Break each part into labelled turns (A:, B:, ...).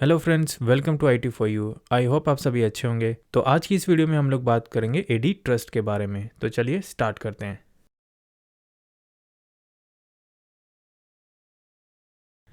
A: Hello friends, welcome to IT for you. I hope आप सभी अच्छे होंगे। तो आज की इस वीडियो में हम लोग बात करेंगे AD ट्रस्ट के बारे में। तो चलिए स्टार्ट करते हैं।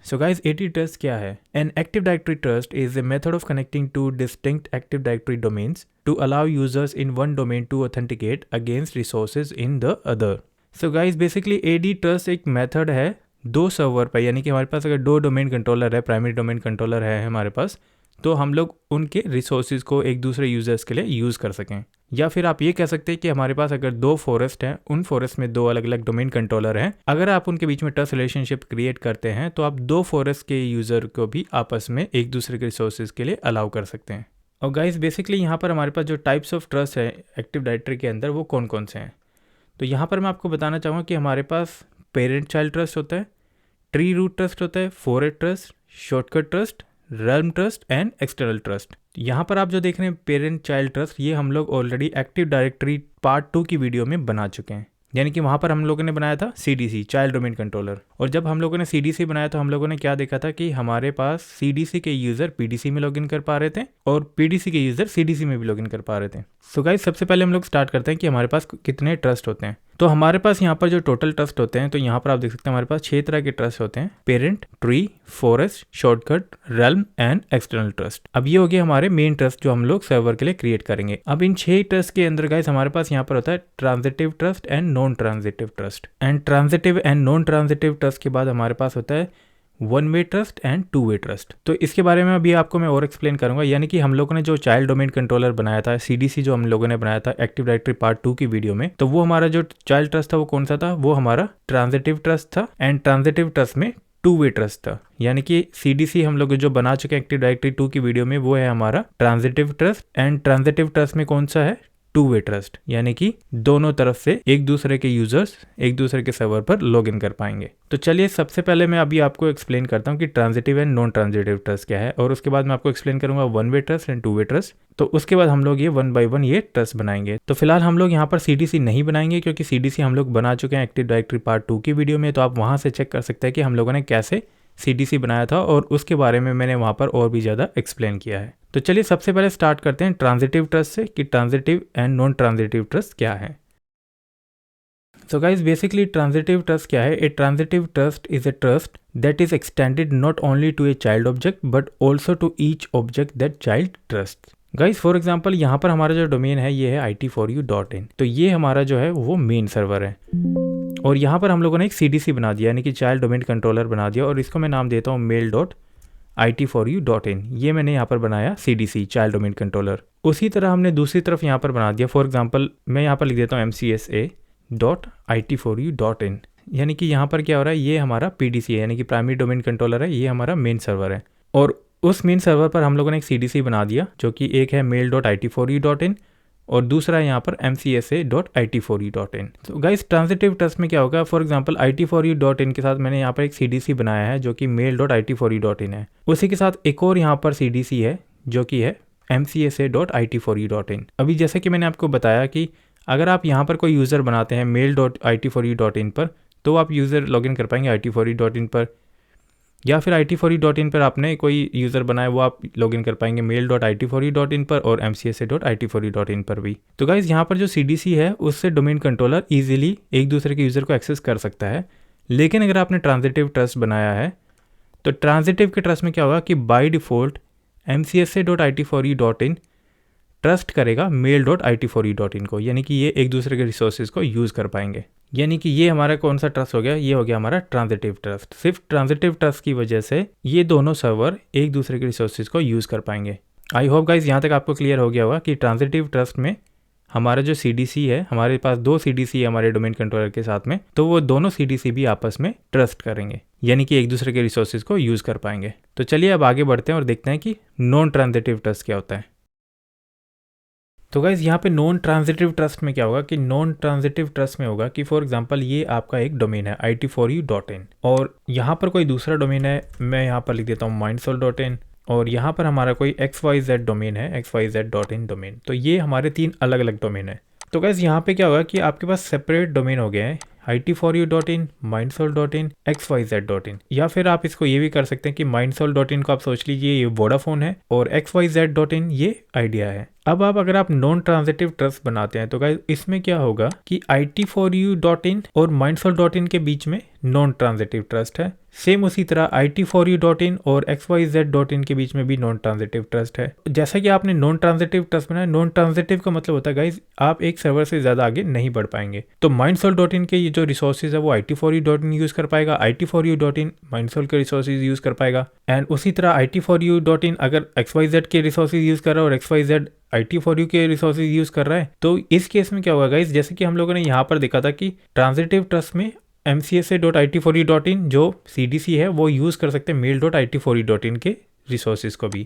A: सो गाइस, AD ट्रस्ट क्या है? An active Directory trust is a method of connecting to distinct Active Directory domains to allow users in one domain to authenticate against resources in the other. So guys, basically AD trust एक method है दो server पर, यानी कि हमारे पास अगर दो domain controller है, प्राइमरी डोमेन कंट्रोलर है हमारे पास, तो हम लोग उनके रिसोर्सेज को एक दूसरे यूजर्स के लिए यूज़ कर सकें। या फिर आप ये कह सकते हैं कि हमारे पास अगर दो फॉरेस्ट हैं, उन फॉरेस्ट में दो अलग अलग डोमेन कंट्रोलर हैं, अगर आप उनके बीच में ट्रस्ट रिलेशनशिप क्रिएट करते हैं तो आप दो फॉरेस्ट के यूज़र को भी आपस में एक दूसरे के रिसोर्सेज के लिए अलाउ कर सकते हैं। और गाइस, बेसिकली यहाँ पर हमारे पास जो टाइप्स ऑफ ट्रस्ट है एक्टिव डायरेक्टरी के अंदर, वो कौन कौन से हैं? तो यहाँ पर मैं आपको बताना चाहूँगा कि हमारे पास पेरेंट चाइल्ड ट्रस्ट होता है, ट्री रूट ट्रस्ट होता है, forest trust, shortcut trust, realm trust and external trust. यहाँ पर आप जो देख रहे हैं पेरेंट चाइल्ड ट्रस्ट, ये हम लोग ऑलरेडी एक्टिव डायरेक्टरी पार्ट 2 की वीडियो में बना चुके हैं। यानी कि वहाँ पर हम लोगों ने बनाया था CDC, चाइल्ड डोमेन कंट्रोलर। और जब हम लोगों ने CDC बनाया तो हम लोगों ने क्या देखा था कि हमारे पास CDC के यूज़र PDC में लॉगिन कर पा रहे थे और PDC के यूज़र CDC में भी लॉगिन कर पा रहे थे। सो गाइस, सबसे पहले हम लोग स्टार्ट करते हैं कि हमारे पास कितने ट्रस्ट होते हैं। तो हमारे पास यहाँ पर जो टोटल ट्रस्ट होते हैं, तो यहाँ पर आप देख सकते हैं हमारे पास 6 तरह के ट्रस्ट होते हैं: parent, tree, forest, shortcut, realm and external trust. अब ये हो गए हमारे मेन ट्रस्ट जो हम लोग सर्वर के लिए क्रिएट करेंगे। अब इन 6 ट्रस्ट के अंदर गाइस हमारे पास यहाँ पर होता है transitive trust and non transitive trust. And transitive and non transitive trust के बाद हमारे पास होता है one way trust and to way trust. तो इसके बारे में अभी आपको मैं और एक्सप्लेन करूंगा। यानी कि हम लोगों ने जो चाइल्ड डोमेन कंट्रोलर बनाया था, CDC जो हम लोगों ने बनाया था एक्टिव डायरेक्टरी पार्ट 2 की वीडियो में, तो वो हमारा जो चाइल्ड ट्रस्ट था वो कौन सा था? वो हमारा ट्रांजिटिव ट्रस्ट था। एंड ट्रांजिटिव ट्रस्ट में टू वे ट्रस्ट था। यानी कि CDC हम लोग जो बना चुके हैं एक्टिव डायरेक्टरी 2 की वीडियो में, वो है हमारा transitive trust. And transitive trust में कौन सा है? टू वे ट्रस्ट, यानी कि दोनों तरफ से एक दूसरे के यूजर्स एक दूसरे के सर्वर पर लॉगिन कर पाएंगे। तो चलिए सबसे पहले मैं अभी आपको एक्सप्लेन करता हूँ कि transitive and non transitive trust क्या है, और उसके बाद मैं आपको एक्सप्लेन करूंगा one way trust and to way trust. तो उसके बाद हम लोग ये वन बाय वन ये ट्रस्ट बनाएंगे। तो फिलहाल हम लोग यहाँ पर CDC नहीं बनाएंगे, क्योंकि CDC हम लोग बना चुके हैं एक्टिव डायरेक्टरी पार्ट 2 की वीडियो में। तो आप वहाँ से चेक कर सकते हैं कि हम लोगों ने कैसे CDC बनाया था, और उसके बारे में मैंने वहाँ पर और भी ज़्यादा एक्सप्लेन किया है। तो चलिए सबसे पहले स्टार्ट करते हैं ट्रांजिटिव ट्रस्ट से कि transitive and non transitive trust क्या है। So guys, basically transitive trust क्या है? A transitive trust is a trust that is extended not only to a child object but also to each object that child trust. Guys, for example यहाँ पर हमारा जो domain है ये है IT4U.in। तो ये हमारा जो है वो मेन सर्वर है, और यहाँ पर हम लोगों ने एक CDC बना दिया, यानी कि चाइल्ड डोमेन कंट्रोलर बना दिया, और इसको मैं नाम देता हूँ mail.IT4U.in। ये मैंने यहाँ पर बनाया CDC, चाइल्ड डोमेन कंट्रोलर। उसी तरह हमने दूसरी तरफ यहाँ पर बना दिया, फॉर एग्जांपल मैं यहाँ पर लिख देता हूँ MCSA.IT4U.in। यानी कि यहाँ पर क्या हो रहा है, ये हमारा PDC है, यानी कि प्राइमरी डोमेन कंट्रोलर है, ये हमारा मेन सर्वर है। और उस मेन सर्वर पर हम लोगों ने एक CDC बना दिया, जो कि एक है mail.IT4U.in और दूसरा है यहाँ पर MCSA.IT4U.in। तो गाइस, ट्रांजिटिव ट्रस्ट में क्या होगा? फॉर एग्जांपल IT4U.in के साथ मैंने यहाँ पर एक CDC बनाया है जो कि mail.IT4U.in है। उसी के साथ एक और यहाँ पर CDC है जो कि है MCSA.IT4U.in। अभी जैसे कि मैंने आपको बताया कि अगर आप यहाँ पर कोई यूज़र बनाते हैं mail.IT4U.in पर, तो आप यूज़र लॉगिन कर पाएंगे IT4U.in पर, या फिर IT4U.in पर आपने कोई यूज़र बनाया वो आप लॉगिन कर पाएंगे mail.IT4U.in पर और MCSA.IT4U.in पर भी। तो गाइज़, यहाँ पर जो CDC है उससे डोमेन कंट्रोलर ईजिली एक दूसरे के यूज़र को एक्सेस कर सकता है। लेकिन अगर आपने ट्रांजिटिव ट्रस्ट बनाया है, तो ट्रांजिटिव के ट्रस्ट में क्या होगा कि बाय डिफ़ॉल्ट MCSA.IT4U.in ट्रस्ट करेगा mail.IT4U.in को, यानी कि ये एक दूसरे के रिसोर्सेज को यूज़ कर पाएंगे। यानी कि ये हमारा कौन सा ट्रस्ट हो गया? ये हो गया हमारा ट्रांजिटिव ट्रस्ट। सिर्फ ट्रांजिटिव ट्रस्ट की वजह से ये दोनों सर्वर एक दूसरे के रिसोर्सेज को यूज़ कर पाएंगे। आई होप गाइज यहाँ तक आपको क्लियर हो गया होगा कि ट्रांजिटिव ट्रस्ट में हमारा जो CDC है, हमारे पास दो CDC है हमारे डोमेन कंट्रोलर के साथ में, तो वो दोनों CDC भी आपस में ट्रस्ट करेंगे, यानी कि एक दूसरे के रिसोर्सेज को यूज़ कर पाएंगे। तो चलिए अब आगे बढ़ते हैं और देखते हैं कि नॉन ट्रांजिटिव ट्रस्ट क्या होता है। तो गाइज़, यहाँ पे नॉन ट्रांजिटिव ट्रस्ट में क्या होगा कि नॉन ट्रांजिटिव ट्रस्ट में होगा कि फॉर एग्जांपल ये आपका एक डोमेन है IT4U.in, और यहाँ पर कोई दूसरा डोमेन है, मैं यहाँ पर लिख देता हूँ Mindsoul.in, और यहाँ पर हमारा कोई XYZ डोमेन है, XYZ.in डोमेन। तो ये हमारे 3 अलग अलग डोमेन है। तो गाइज़, यहाँ पे क्या होगा कि आपके पास सेपरेट डोमेन हो गए हैं। IT4U.in, Mindsoul.in, XYZ.in। या फिर आप इसको ये भी कर सकते हैं कि Mindsoul.in को आप सोच लीजिए ये वोडाफोन है और XYZ.in ये आइडिया है। अब आप अगर आप नॉन ट्रांजिटिव ट्रस्ट बनाते हैं तो गाइस इसमें क्या होगा कि IT4U.in और Mindsoul.in के बीच में नॉन ट्रांजिटिव ट्रस्ट है। सेम उसी तरह IT4U.in और XYZ.in के बीच में भी नॉन ट्रांजिटिव ट्रस्ट है। जैसा कि आपने नॉन ट्रांजिटिव ट्रस्ट बनाया, नॉन ट्रांजिटिव का मतलब होता है गाइस आप एक सर्वर से ज्यादा आगे नहीं बढ़ पाएंगे। तो Mindsoul.in के ये जो रिसोर्सेज है वो IT4U.in यूज कर पाएगा, IT4U.in Mindsoul के रिसोर्सेज यूज कर पाएगा। एंड उसी तरह IT4U.in अगर XYZ के रिसोर्सेज यूज कर रहा है और XYZ IT4U के रिसोर्सेज यूज कर रहा है तो इस केस में क्या होगा गाइस, जैसे कि हम लोगों ने यहाँ पर देखा था कि ट्रांजिटिव ट्रस्ट में mcsa.it4u.in जो CDC है वो यूज कर सकते हैं mail.it4u.in के रिसोर्सेज को भी।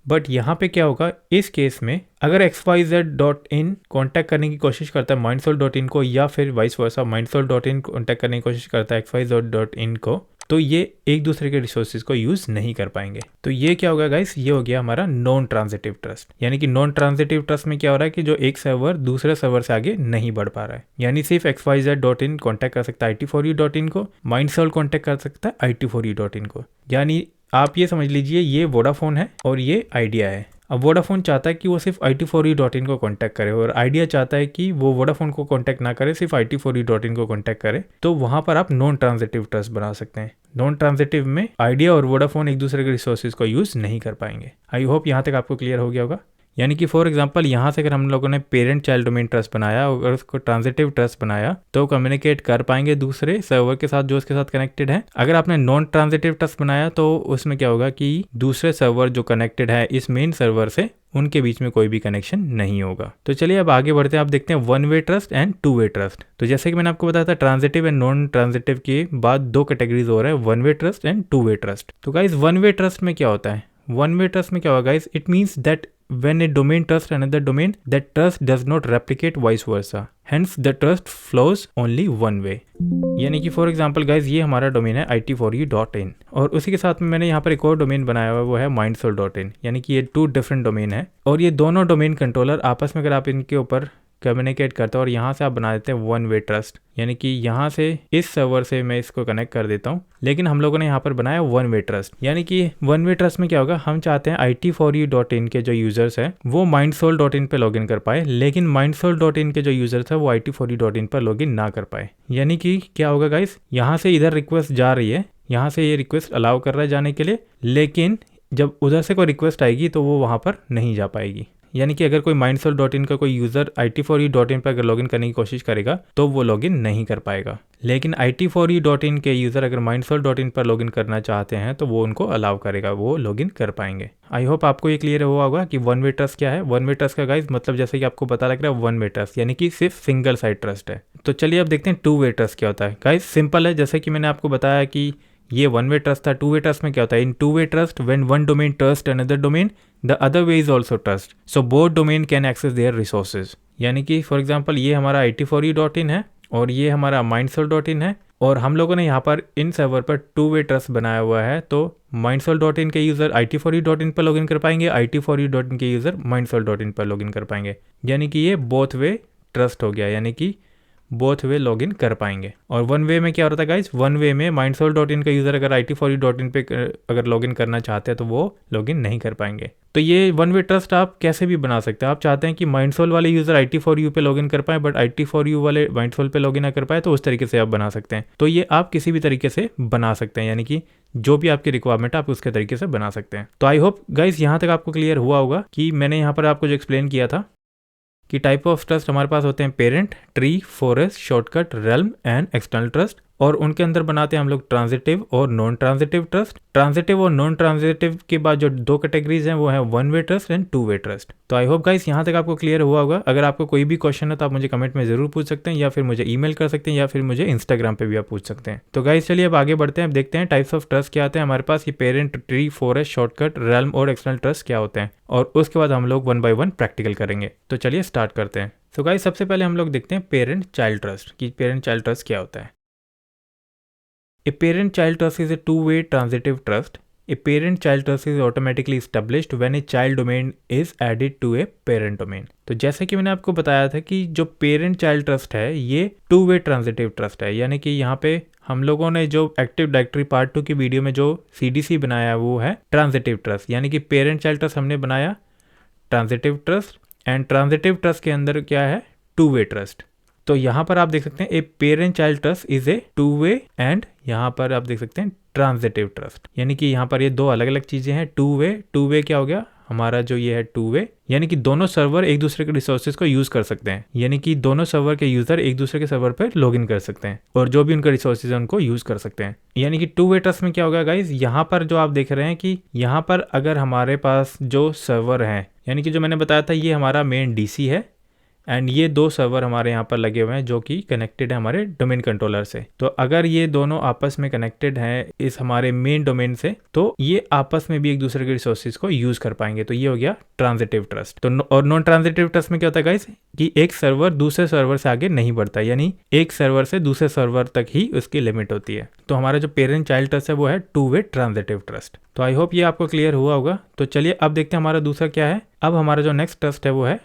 A: बट यहाँ पे क्या होगा इस केस में, अगर XYZ.in कॉन्टैक्ट करने की कोशिश करता है Mindsoul.in को या फिर वाइस वर्सा Mindsoul.in कॉन्टैक्ट करने की कोशिश करता है XYZ.in को, तो ये एक दूसरे के रिसोर्सेज को यूज नहीं कर पाएंगे। तो ये क्या होगा गाइस, ये हो गया हमारा नॉन ट्रांजिटिव ट्रस्ट। यानी कि नॉन ट्रांजिटिव ट्रस्ट में क्या हो रहा है कि जो एक सर्वर दूसरे सर्वर से आगे नहीं बढ़ पा रहा है। यानी सिर्फ XYZ.in कॉन्टैक्ट कर सकता है IT4U.in को, Mindsoul कॉन्टैक्ट कर सकता है IT4U.in को। यानी आप ये समझ लीजिए ये वोडाफोन है और ये आइडिया है। अब वोडाफोन चाहता है कि वो सिर्फ IT4U.in को कांटेक्ट करे और आइडिया चाहता है कि वो वोडाफोन को कांटेक्ट ना करे, सिर्फ IT4U.in को कांटेक्ट करे। तो वहां पर आप नॉन ट्रांजिटिव ट्रस्ट बना सकते हैं। नॉन ट्रांजिटिव में आइडिया और वोडाफोन एक दूसरे के रिसोर्सेज को यूज नहीं कर पाएंगे। आई होप यहाँ तक आपको क्लियर हो गया होगा। यानी कि फॉर एग्जांपल यहाँ से अगर हम लोगों ने पेरेंट चाइल्ड डोमेन ट्रस्ट बनाया और उसको ट्रांजिटिव ट्रस्ट बनाया तो कम्युनिकेट कर पाएंगे दूसरे सर्वर के साथ जो उसके साथ कनेक्टेड है। अगर आपने नॉन ट्रांजिटिव ट्रस्ट बनाया तो उसमें क्या होगा कि दूसरे सर्वर जो कनेक्टेड है इस मेन सर्वर से उनके बीच में कोई भी कनेक्शन नहीं होगा। तो चलिए अब आगे बढ़ते हैं। आप देखते हैं one way trust and to way trust. तो जैसे कि मैंने आपको बताया था ट्रांजिटिव एंड नॉन ट्रांजिटिव के बाद दो कैटेगरीज हो रहे हैं, one way trust and to way trust. तो गाइस वन वे ट्रस्ट में क्या होता है, वन वे ट्रस्ट में क्या होगा guys, it means that when a domain trusts another domain, that trust does not replicate vice versa. Hence the trust flows only one way. यानी कि for example guys ये हमारा डोमेन है IT4U.in और उसी के साथ में मैंने यहाँ पर एक और डोमेन बनाया हुआ है वो है Mindsoul.in। यानी कि ये टू डिफरेंट डोमेन है और ये दोनों डोमेन कंट्रोलर आपस में अगर आप इनके ऊपर कम्युनिकेट करते हैं और यहाँ से आप बना देते हैं वन वे ट्रस्ट। यानी कि यहाँ से इस सर्वर से मैं इसको कनेक्ट कर देता हूँ, लेकिन हम लोगों ने यहाँ पर बनाया वन वे ट्रस्ट। यानी कि वन वे ट्रस्ट में क्या होगा, हम चाहते हैं IT4U.in के जो यूजर्स हैं वो Mindsoul.in पे लॉगिन कर पाए, लेकिन Mindsoul.in के जो यूजर्स है वो IT4U.in पर लॉगिन ना कर पाए। यानी कि क्या होगा गाइस, यहाँ से इधर रिक्वेस्ट जा रही है, यहाँ से ये रिक्वेस्ट अलाउ कर रहा है जाने के लिए, लेकिन जब उधर से कोई रिक्वेस्ट आएगी तो वो वहाँ पर नहीं जा पाएगी। यानी कि अगर कोई Mindsoul.in का कोई यूज़र IT4U.in पर अगर लॉगिन करने की कोशिश करेगा तो वो लॉगिन नहीं कर पाएगा, लेकिन IT4U.in के यूज़र अगर Mindsoul.in पर लॉगिन करना चाहते हैं तो वो उनको अलाउ करेगा, वो लॉगिन कर पाएंगे। आई होप आपको ये क्लियर हुआ होगा कि वन वे ट्रस्ट क्या है। वन वे ट्रस्ट का गाइज मतलब जैसे कि आपको पता लग रहा है वन वे ट्रस्ट यानी कि सिर्फ सिंगल साइड ट्रस्ट है। तो चलिए अब देखते हैं टू वे ट्रस्ट क्या होता है। गाइज सिंपल है, जैसे कि मैंने आपको बताया कि ये वन वे ट्रस्ट था। टू वे ट्रस्ट में क्या होता है, in two way trust when one domain trust another domain the other way is also trust, so both domain can access their resources. यानी कि फॉर एग्जांपल ये हमारा IT4U.in है और ये हमारा Mindsoul.in है और हम लोगों ने यहाँ पर इन सर्वर पर टू वे ट्रस्ट बनाया हुआ है। तो Mindsoul.in के यूज़र IT4U.in पर लॉगिन कर पाएंगे, IT4U.in के यूज़र Mindsoul.in पर लॉगिन कर पाएंगे। यानी कि ये बोथ वे ट्रस्ट हो गया, यानी कि बोथ वे लॉगिन कर पाएंगे। और वन वे में क्या होता है गाइज, वन वे में Mindsoul.in का यूज़र अगर IT4U.in पे अगर लॉगिन करना चाहते हैं तो वो लॉगिन नहीं कर पाएंगे। तो ये वन वे ट्रस्ट आप कैसे भी बना सकते हैं। आप चाहते हैं कि Mindsoul वाले यूज़र IT4U पे लॉगिन कर पाए बट IT4U वाले Mindsoul पे लॉगिन ना कर पाए, तो उस तरीके से आप बना सकते हैं। तो ये आप किसी भी तरीके से बना सकते हैं, यानी कि जो भी आपकी रिक्वायरमेंट है आप उसके तरीके से बना सकते हैं। तो आई होप गाइज यहाँ तक आपको क्लियर हुआ होगा कि मैंने यहाँ पर आपको जो एक्सप्लेन किया था कि टाइप ऑफ ट्रस्ट हमारे पास होते हैं parent, tree, forest, shortcut, realm and external trust, और उनके अंदर बनाते हैं हम लोग ट्रांजिटिव और नॉन ट्रांजिटिव ट्रस्ट। ट्रांजिटिव और नॉन ट्रांजिटिव के बाद जो दो कैटेगरीज हैं वो है one way trust and to way trust. तो आई होप गाइस यहाँ तक आपको क्लियर हुआ होगा। अगर आपको कोई भी क्वेश्चन है तो आप मुझे कमेंट में जरूर पूछ सकते हैं या फिर मुझे ईमेल कर सकते हैं या फिर मुझे इंस्टाग्राम पे भी आप पूछ सकते हैं। तो गाइस चलिए अब आगे बढ़ते हैं, अब देखते हैं टाइप्स ऑफ ट्रस्ट क्या आते हैं हमारे पास। ये parent, tree, forest, shortcut, realm और एक्सटर्नल ट्रस्ट क्या होते हैं, और उसके बाद हम लोग वन बाय वन प्रैक्टिकल करेंगे। तो चलिए स्टार्ट करते हैं। तो गाइस सबसे पहले हम लोग देखते हैं पेरेंट चाइल्ड ट्रस्ट कि पेरेंट चाइल्ड ट्रस्ट क्या होता है। A parent-child trust is a two-way transitive trust a parent child trust is automatically established when a child domain is added to a parent domain. तो जैसे कि मैंने आपको बताया था कि जो पेरेंट चाइल्ड ट्रस्ट है ये टू वे ट्रांजिटिव ट्रस्ट है, यानी कि यहाँ पे हम लोगों ने जो एक्टिव डायरेक्टरी पार्ट 2 की वीडियो में जो CDC बनाया वो है ट्रांजिटिव ट्रस्ट, यानी कि पेरेंट चाइल्ड ट्रस्ट हमने बनाया transitive trust, and transitive trust के अंदर क्या है, टू वे ट्रस्ट। तो यहाँ पर आप देख सकते हैं ए parent child trust is A two way, and यहाँ पर आप देख सकते हैं ट्रांजिटिव ट्रस्ट, यानी कि यहाँ पर ये दो अलग अलग चीजें हैं। टू वे क्या हो गया हमारा, जो ये है टू वे, यानी कि दोनों सर्वर एक दूसरे के रिसोर्सेज को यूज कर सकते हैं, यानी कि दोनों सर्वर के यूजर एक दूसरे के सर्वर पर लॉगिन कर सकते हैं और जो भी उनका रिसोर्सेज है उनको यूज कर सकते हैं। यानी कि टू वे ट्रस्ट में क्या होगा गाइज, यहाँ पर जो आप देख रहे हैं कि यहाँ पर अगर हमारे पास जो सर्वर है, यानी कि जो मैंने बताया था ये हमारा मेन DC है, एंड ये दो सर्वर हमारे यहाँ पर लगे हुए हैं जो कि कनेक्टेड है हमारे डोमेन कंट्रोलर से। तो अगर ये दोनों आपस में कनेक्टेड हैं इस हमारे मेन डोमेन से, तो ये आपस में भी एक दूसरे के रिसोर्सेज को यूज कर पाएंगे। तो ये हो गया ट्रांजिटिव ट्रस्ट। तो और नॉन ट्रांजिटिव ट्रस्ट में क्या होता है गाइस, कि एक सर्वर दूसरे सर्वर से आगे नहीं बढ़ता, यानी एक सर्वर से दूसरे सर्वर तक ही उसकी लिमिट होती है। तो हमारा जो पेरेंट चाइल्ड ट्रस्ट है वो है टू वे ट्रांजिटिव ट्रस्ट। तो आई होप ये आपको क्लियर हुआ होगा। तो चलिए अब देखते हैं हमारा दूसरा क्या है। अब हमारा जो नेक्स्ट ट्रस्ट है वो है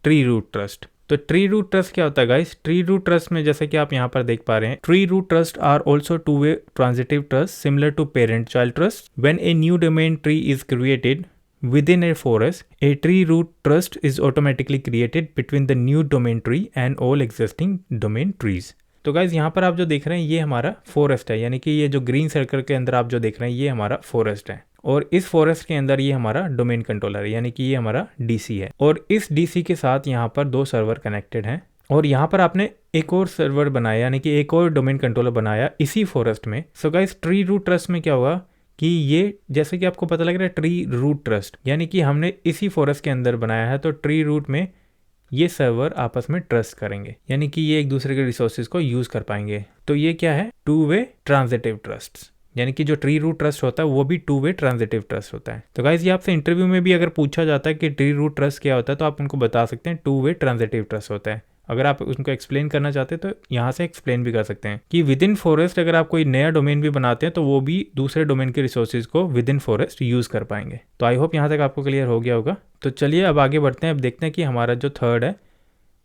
A: ट्री रूट ट्रस्ट। तो ट्री रूट ट्रस्ट क्या होता है गाइस, ट्री रूट ट्रस्ट में जैसे कि आप यहाँ पर देख पा रहे हैं, tree root trust are also two way transitive trust similar to parent child trust. When a new domain tree is created within a forest, a tree root trust is automatically created between the new domain tree and all existing domain trees। तो guys यहाँ पर आप जो देख रहे हैं ये हमारा फॉरेस्ट है, यानी कि ये जो ग्रीन सर्कल के अंदर आप जो देख रहे हैं ये हमारा फॉरेस्ट है, और इस फॉरेस्ट के अंदर ये हमारा डोमेन कंट्रोलर है, यानी कि ये हमारा DC है, और इस DC के साथ यहाँ पर दो सर्वर कनेक्टेड हैं, और यहाँ पर आपने एक और सर्वर बनाया, यानी कि एक और डोमेन कंट्रोलर बनाया इसी फॉरेस्ट में। So guys tree root trust में क्या होगा कि ये जैसे कि आपको पता लग रहा है ट्री रूट ट्रस्ट, यानी कि हमने इसी फॉरेस्ट के अंदर बनाया है, तो ट्री रूट में ये सर्वर आपस में ट्रस्ट करेंगे, यानी कि ये एक दूसरे के रिसोर्सेज को यूज कर पाएंगे। तो ये क्या है, टू वे ट्रांजिटिव ट्रस्ट, यानी कि जो ट्री रूट ट्रस्ट होता है वो भी टू वे ट्रांजिटिव ट्रस्ट होता है। तो गाइज ये आपसे इंटरव्यू में भी अगर पूछा जाता है कि ट्री रूट ट्रस्ट क्या होता है, तो आप उनको बता सकते हैं टू वे ट्रांजिटिव ट्रस्ट होता है। अगर आप उनको एक्सप्लेन करना चाहते हैं तो यहाँ से एक्सप्लेन भी कर सकते हैं कि विद इन फॉरेस्ट अगर आप कोई नया डोमेन भी बनाते हैं तो वो भी दूसरे डोमेन के रिसोर्सेज को विद इन फॉरेस्ट यूज कर पाएंगे। तो आई होप यहाँ तक आपको क्लियर हो गया होगा। तो चलिए अब आगे बढ़ते हैं। अब देखते हैं कि हमारा जो थर्ड है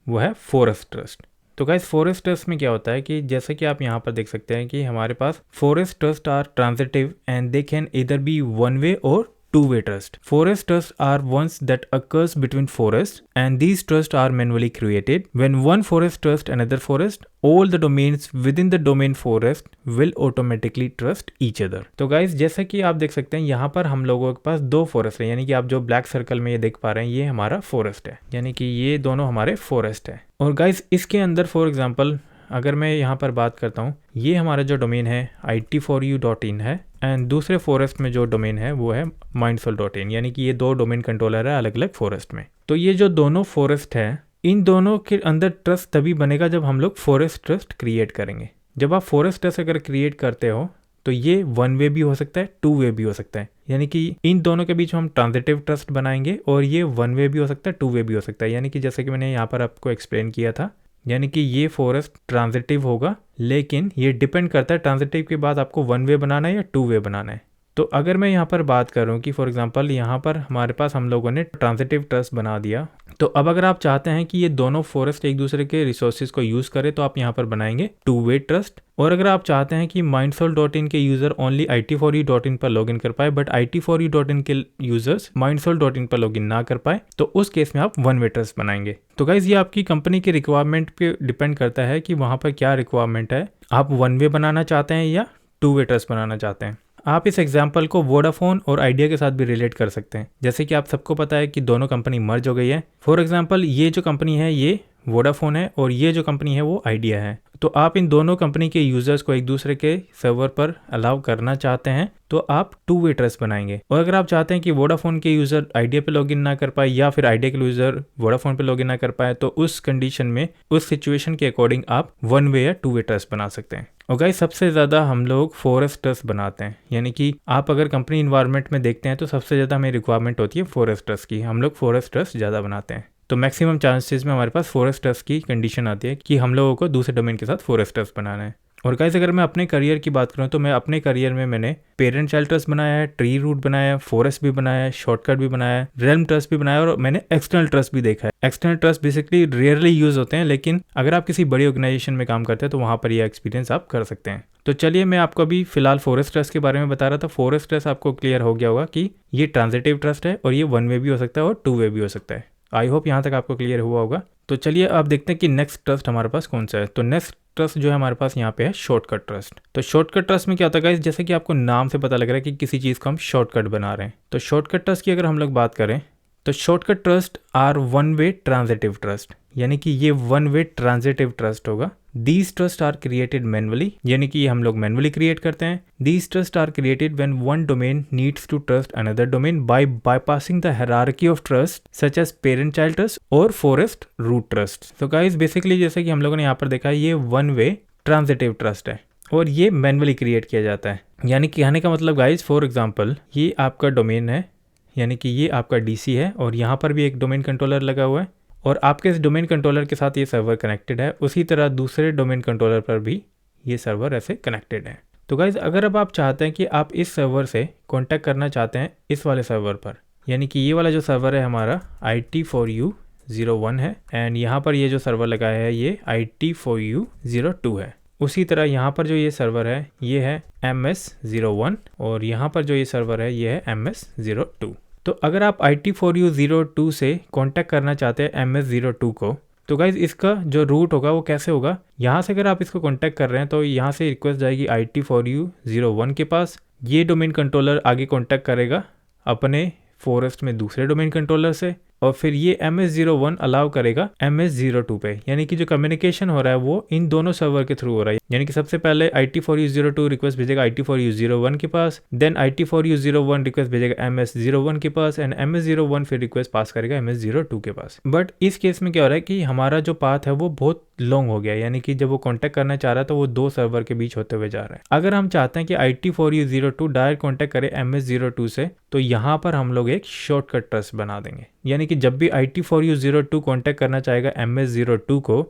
A: वो है फॉरेस्ट ट्रस्ट। तो गाइस फॉरेस्ट ट्रस्ट में क्या होता है कि जैसे कि आप यहाँ पर देख सकते हैं कि हमारे पास forest trust are transitive and they can either be one way और two-way trust. Forest trusts are ones that occurs between forests, and these trusts are manually created. When one forest trusts another forest, all the domains within the domain forest will automatically trust each other. तो guys जैसा कि आप देख सकते हैं यहाँ पर हम लोगों के पास दो फॉरेस्ट है, यानी कि आप जो ब्लैक सर्कल में ये देख पा रहे हैं ये हमारा फॉरेस्ट है, यानी कि ये दोनों हमारे फॉरेस्ट है। और गाइज इसके अंदर फॉर एग्जाम्पल अगर मैं यहाँ पर बात करता हूँ, ये हमारा जो डोमेन है IT4U.in है, एंड दूसरे फॉरेस्ट में जो डोमेन है वो है mindful.in, यानी कि ये दो डोमेन कंट्रोलर है अलग अलग फॉरेस्ट में। तो ये जो दोनों फॉरेस्ट है इन दोनों के अंदर ट्रस्ट तभी बनेगा जब हम लोग फॉरेस्ट ट्रस्ट क्रिएट करेंगे। जब आप फॉरेस्ट ट्रस्ट अगर क्रिएट करते हो तो ये वन वे भी हो सकता है, टू वे भी हो सकता है, यानी कि इन दोनों के बीच में हम ट्रांजिटिव ट्रस्ट बनाएंगे, और ये वन वे भी हो सकता है, टू वे भी हो सकता है, यानी कि जैसे कि मैंने यहाँ पर आपको एक्सप्लेन किया था, यानी कि ये फॉरेस्ट ट्रांजिटिव होगा, लेकिन ये डिपेंड करता है ट्रांजिटिव के बाद आपको वन वे बनाना है या टू वे बनाना है। तो अगर मैं यहाँ पर बात करूँ कि फॉर एग्जांपल यहाँ पर हमारे पास हम लोगों ने ट्रांजिटिव ट्रस्ट बना दिया, तो अब अगर आप चाहते हैं कि ये दोनों फॉरेस्ट एक दूसरे के रिसोर्सेज को यूज़ करें तो आप यहाँ पर बनाएंगे टू वे ट्रस्ट। और अगर आप चाहते हैं कि mindful.in के यूज़र ओनली IT4U.in पर लॉगिन कर पाए बट IT4U.in के यूज़र्स mindful.in पर लॉगिन ना कर पाए, तो उस केस में आप वन वे ट्रस्ट बनाएंगे। तो गाइज ये आपकी कंपनी के रिक्वायरमेंट पे डिपेंड करता है कि वहाँ पर क्या रिक्वायरमेंट है, आप वन वे बनाना चाहते हैं या टू वे ट्रस्ट बनाना चाहते हैं। आप इस एग्जाम्पल को वोडाफोन और आइडिया के साथ भी रिलेट कर सकते हैं। जैसे कि आप सबको पता है कि दोनों कंपनी मर्ज हो गई है। फॉर एग्जाम्पल ये जो कंपनी है ये वोडाफोन है और ये जो कंपनी है वो आइडिया है। तो आप इन दोनों कंपनी के यूजर्स को एक दूसरे के सर्वर पर अलाउ करना चाहते हैं तो आप टू वे ट्रस्ट बनाएंगे। और अगर आप चाहते हैं कि वोडाफोन के यूजर आइडिया पे लॉगिन ना कर पाए या फिर आइडिया के यूजर वोडाफोन पे लॉगिन ना कर पाए, तो उस कंडीशन में उस सिचुएशन के अकॉर्डिंग आप वन वे या टू वे ट्रस्ट बना सकते हैं। और गाइस सबसे ज़्यादा हम लोग फॉरेस्ट ट्रस्ट बनाते हैं, यानी कि आप अगर कंपनी इन्वायरमेंट में देखते हैं तो सबसे ज़्यादा हमें रिक्वायरमेंट होती है फॉरेस्ट ट्रस्ट की, हम लोग फॉरेस्ट ट्रस्ट ज़्यादा बनाते हैं। तो मैक्सिमम चांसेस में हमारे पास फॉरेस्ट ट्रस्ट की कंडीशन आती है कि हम लोगों को दूसरे डोमेन के साथ फॉरेस्ट ट्रस्ट बनाना है। और गाइस अगर मैं अपने करियर की बात करूँ तो मैं अपने करियर में मैंने पेरेंट चाइल्ड ट्रस्ट बनाया है, ट्री रूट बनाया है, फॉरेस्ट भी बनाया है, शॉर्टकट भी बनाया है, रेल्म ट्रस्ट भी बनाया है और मैंने एक्सटर्नल ट्रस्ट भी देखा है। External trust basically rarely use होते हैं, लेकिन अगर आप किसी बड़ी ऑर्गेनाइजेशन में काम करते हैं तो वहां पर यह एक्सपीरियंस आप कर सकते हैं। तो चलिए मैं आपको अभी फिलहाल फॉरेस्ट ट्रस्ट के बारे में बता रहा था। फॉरेस्ट ट्रस्ट आपको क्लियर हो गया होगा कि ये ट्रांजिटिव ट्रस्ट है और ये 1 वे भी हो सकता है और 2 वे भी हो सकता है। आई होप यहाँ तक आपको क्लियर हुआ होगा। तो चलिए आप देखते हैं कि नेक्स्ट ट्रस्ट हमारे पास कौन सा है। तो नेक्स्ट ट्रस्ट जो है हमारे पास यहाँ पे है शॉर्टकट ट्रस्ट। तो शॉर्टकट ट्रस्ट में क्या होता है गाइस, जैसे कि आपको नाम से पता लग रहा है कि किसी चीज़ को हम शॉर्टकट बना रहे हैं। तो शॉर्टकट ट्रस्ट की अगर हम लोग बात करें तो shortcut trust are 1 way transitive trust, यानी कि ये 1 वे ट्रांजिटिव ट्रस्ट होगा। These trust are created manually, यानी कि हम लोग मैनुअली क्रिएट करते हैं। These trust are created when one domain needs to trust another domain by bypassing the hierarchy of trust such as parent child trust और forest root trust. तो guys basically जैसे कि हम लोगों ने यहाँ पर देखा है ये 1 वे ट्रांजिटिव ट्रस्ट है और ये मैनुअली क्रिएट किया जाता है। यानी कि कहने का मतलब गाइस, फॉर एग्जाम्पल ये आपका डोमेन है, यानी कि ये आपका डीसी है और यहाँ पर भी एक डोमेन कंट्रोलर लगा हुआ है और आपके इस डोमेन कंट्रोलर के साथ ये सर्वर कनेक्टेड है। उसी तरह दूसरे डोमेन कंट्रोलर पर भी ये सर्वर ऐसे कनेक्टेड है। तो गाइज अगर अब आप चाहते हैं कि आप इस सर्वर से कॉन्टैक्ट करना चाहते हैं इस वाले सर्वर पर, यानी कि ये वाला जो सर्वर है हमारा IT4U01 है एंड यहाँ पर ये जो सर्वर लगाया है ये IT4U02 है। उसी तरह यहाँ पर जो ये सर्वर है ये है MS01 और यहाँ पर जो ये सर्वर है ये है MS02। तो अगर आप IT4U02 से कांटेक्ट करना चाहते हैं MS02 को, तो गाइज इसका जो रूट होगा वो कैसे होगा, यहाँ से अगर आप इसको कांटेक्ट कर रहे हैं तो यहाँ से रिक्वेस्ट जाएगी IT4U01 के पास। ये डोमेन कंट्रोलर आगे कांटेक्ट करेगा अपने फॉरेस्ट में दूसरे डोमेन कंट्रोलर से और फिर ये MS01 अलाउ करेगा MS02 पे, यानी कि जो कम्युनिकेशन हो रहा है वो इन दोनों सर्वर के थ्रू हो रहा है। यानी कि सबसे पहले IT4U02 रिक्वेस्ट भेजेगा IT4U01 के पास, देन IT4U01 रिक्वेस्ट भेजेगा MS01 के पास एंड MS01 फिर रिक्वेस्ट पास करेगा MS02 के पास। बट इस केस में क्या हो रहा है कि हमारा जो पाथ है वो बहुत लॉन्ग हो गया, यानी कि जब वो कॉन्टैक्ट करना चाह रहा है तो वो दो सर्वर के बीच होते हुए जा रहा है। अगर हम चाहते हैं कि IT4U02 डायरेक्ट कॉन्टैक्ट करे MS02 से, तो यहाँ पर हम लोग एक शॉर्टकट ट्रस्ट बना देंगे, यानी कि जब भी IT4U02 कॉन्टैक्ट करना चाहेगा MS02 को,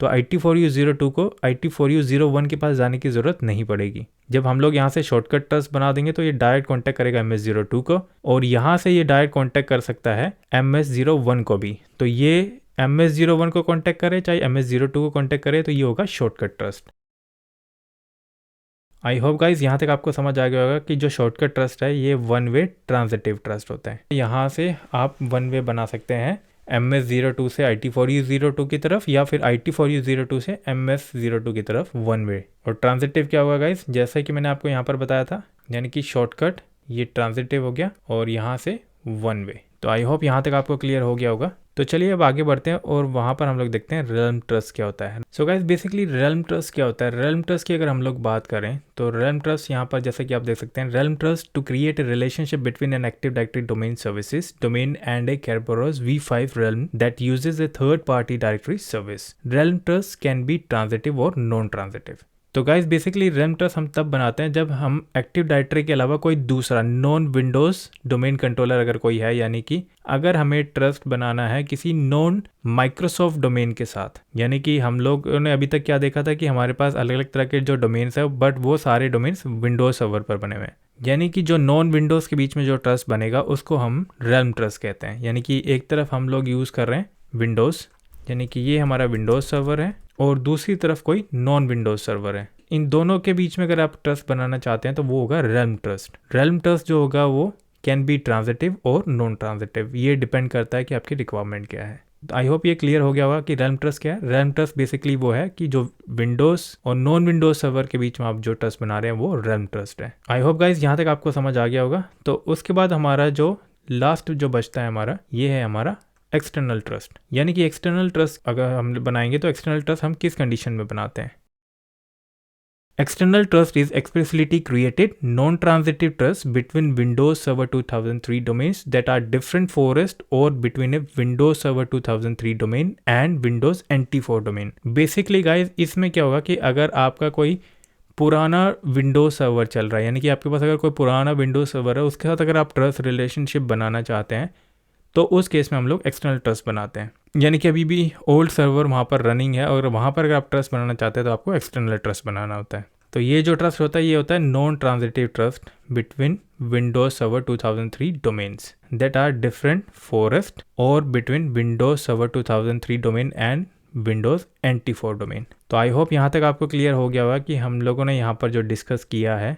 A: तो IT4U02 को IT4U01 के पास जाने की ज़रूरत नहीं पड़ेगी। जब हम लोग यहाँ से शॉर्टकट ट्रस्ट बना देंगे तो ये डायरेक्ट कॉन्टैक्ट करेगा MS02 को और यहाँ से ये डायरेक्ट कॉन्टैक्ट कर सकता है MS01 को भी। तो ये MS01 को कॉन्टैक्ट करे चाहे MS02 को कॉन्टैक्ट करे तो ये होगा shortcut trust. I hope guys यहाँ तक आपको समझ आ गया होगा कि जो शॉर्टकट ट्रस्ट है ये 1 वे ट्रांजिटिव ट्रस्ट होता है। यहाँ से आप 1 वे बना सकते हैं MS02 से IT4U02 की तरफ या फिर IT4U02 से MS02 की तरफ 1 वे। और ट्रांजिटिव क्या होगा गाइज, जैसा कि मैंने आपको यहाँ पर बताया था, यानी कि शॉर्टकट ये ट्रांजिटिव हो गया और यहाँ से 1 वे। तो आई होप यहाँ तक आपको क्लियर हो गया होगा। तो चलिए अब आगे बढ़ते हैं और वहाँ पर हम लोग देखते हैं रेल्म ट्रस्ट क्या होता है। सो गाइस बेसिकली रेल्म ट्रस्ट क्या होता है। रेल्म ट्रस्ट की अगर हम लोग बात करें तो रेल्म ट्रस्ट यहाँ पर जैसे कि आप देख सकते हैं, realm trust to create a relationship between an active directory domain services domain and a Kerberos v5 realm that uses a third party directory service. Realm trust can be transitive और non transitive. तो guys basically realm trust हम तब बनाते हैं जब हम active directory के अलावा कोई दूसरा नॉन विंडोज डोमेन कंट्रोलर अगर कोई है, यानी कि अगर हमें ट्रस्ट बनाना है किसी नॉन माइक्रोसॉफ्ट डोमेन के साथ, यानी कि हम लोगों ने अभी तक क्या देखा था कि हमारे पास अलग अलग तरह के जो डोमेन्स है बट वो सारे डोमेन्स विंडोज सर्वर पर बने हुए हैं, यानी कि जो नॉन विंडोज के बीच में जो ट्रस्ट बनेगा उसको हम रेल्म ट्रस्ट कहते हैं। यानी कि एक तरफ हम लोग यूज़ कर रहे हैं विंडोज़, यानी कि ये हमारा विंडोज़ सर्वर है और दूसरी तरफ कोई नॉन विंडोज सर्वर है। इन दोनों के बीच में अगर आप ट्रस्ट बनाना चाहते हैं तो वो होगा रेल्म ट्रस्ट। रेल्म ट्रस्ट जो होगा वो कैन बी ट्रांजिटिव और नॉन ट्रांजिटिव, ये डिपेंड करता है कि आपकी रिक्वायरमेंट क्या है। आई होप ये क्लियर हो गया होगा कि रेल्म ट्रस्ट क्या है। रेल्म ट्रस्ट बेसिकली वो है कि जो विंडोज और नॉन विंडोज सर्वर के बीच में आप जो ट्रस्ट बना रहे हैं वो रेल्म ट्रस्ट है। आई होप गाइज यहाँ तक आपको समझ आ गया होगा। तो उसके बाद हमारा जो लास्ट जो बचता है हमारा, ये है हमारा एक्सटर्नल ट्रस्ट। यानी कि एक्सटर्नल ट्रस्ट अगर हम बनाएंगे तो एक्सटर्नल ट्रस्ट हम किस कंडीशन में बनाते हैं। External trust is explicitly created non-transitive trust between Windows Server 2003 domains that are different forest or between a Windows Server 2003 domain and Windows NT4 domain. Basically guys इसमें क्या होगा कि अगर आपका कोई पुराना विंडोज सर्वर चल रहा है, यानी कि आपके पास अगर कोई पुराना विंडोज सर्वर है उसके साथ अगर आप ट्रस्ट रिलेशनशिप बनाना चाहते हैं तो उस केस में हम लोग एक्सटर्नल ट्रस्ट बनाते हैं। यानी कि अभी भी ओल्ड सर्वर वहाँ पर रनिंग है और वहाँ पर अगर आप ट्रस्ट बनाना चाहते हैं तो आपको एक्सटर्नल ट्रस्ट बनाना होता है। तो ये जो ट्रस्ट होता है ये होता है non transitive trust between Windows server 2003 domains that are different forest और between Windows server 2003 domain and Windows NT4 domain. तो आई होप यहाँ तक आपको क्लियर हो गया होगा कि हम लोगों ने यहाँ पर जो डिस्कस किया है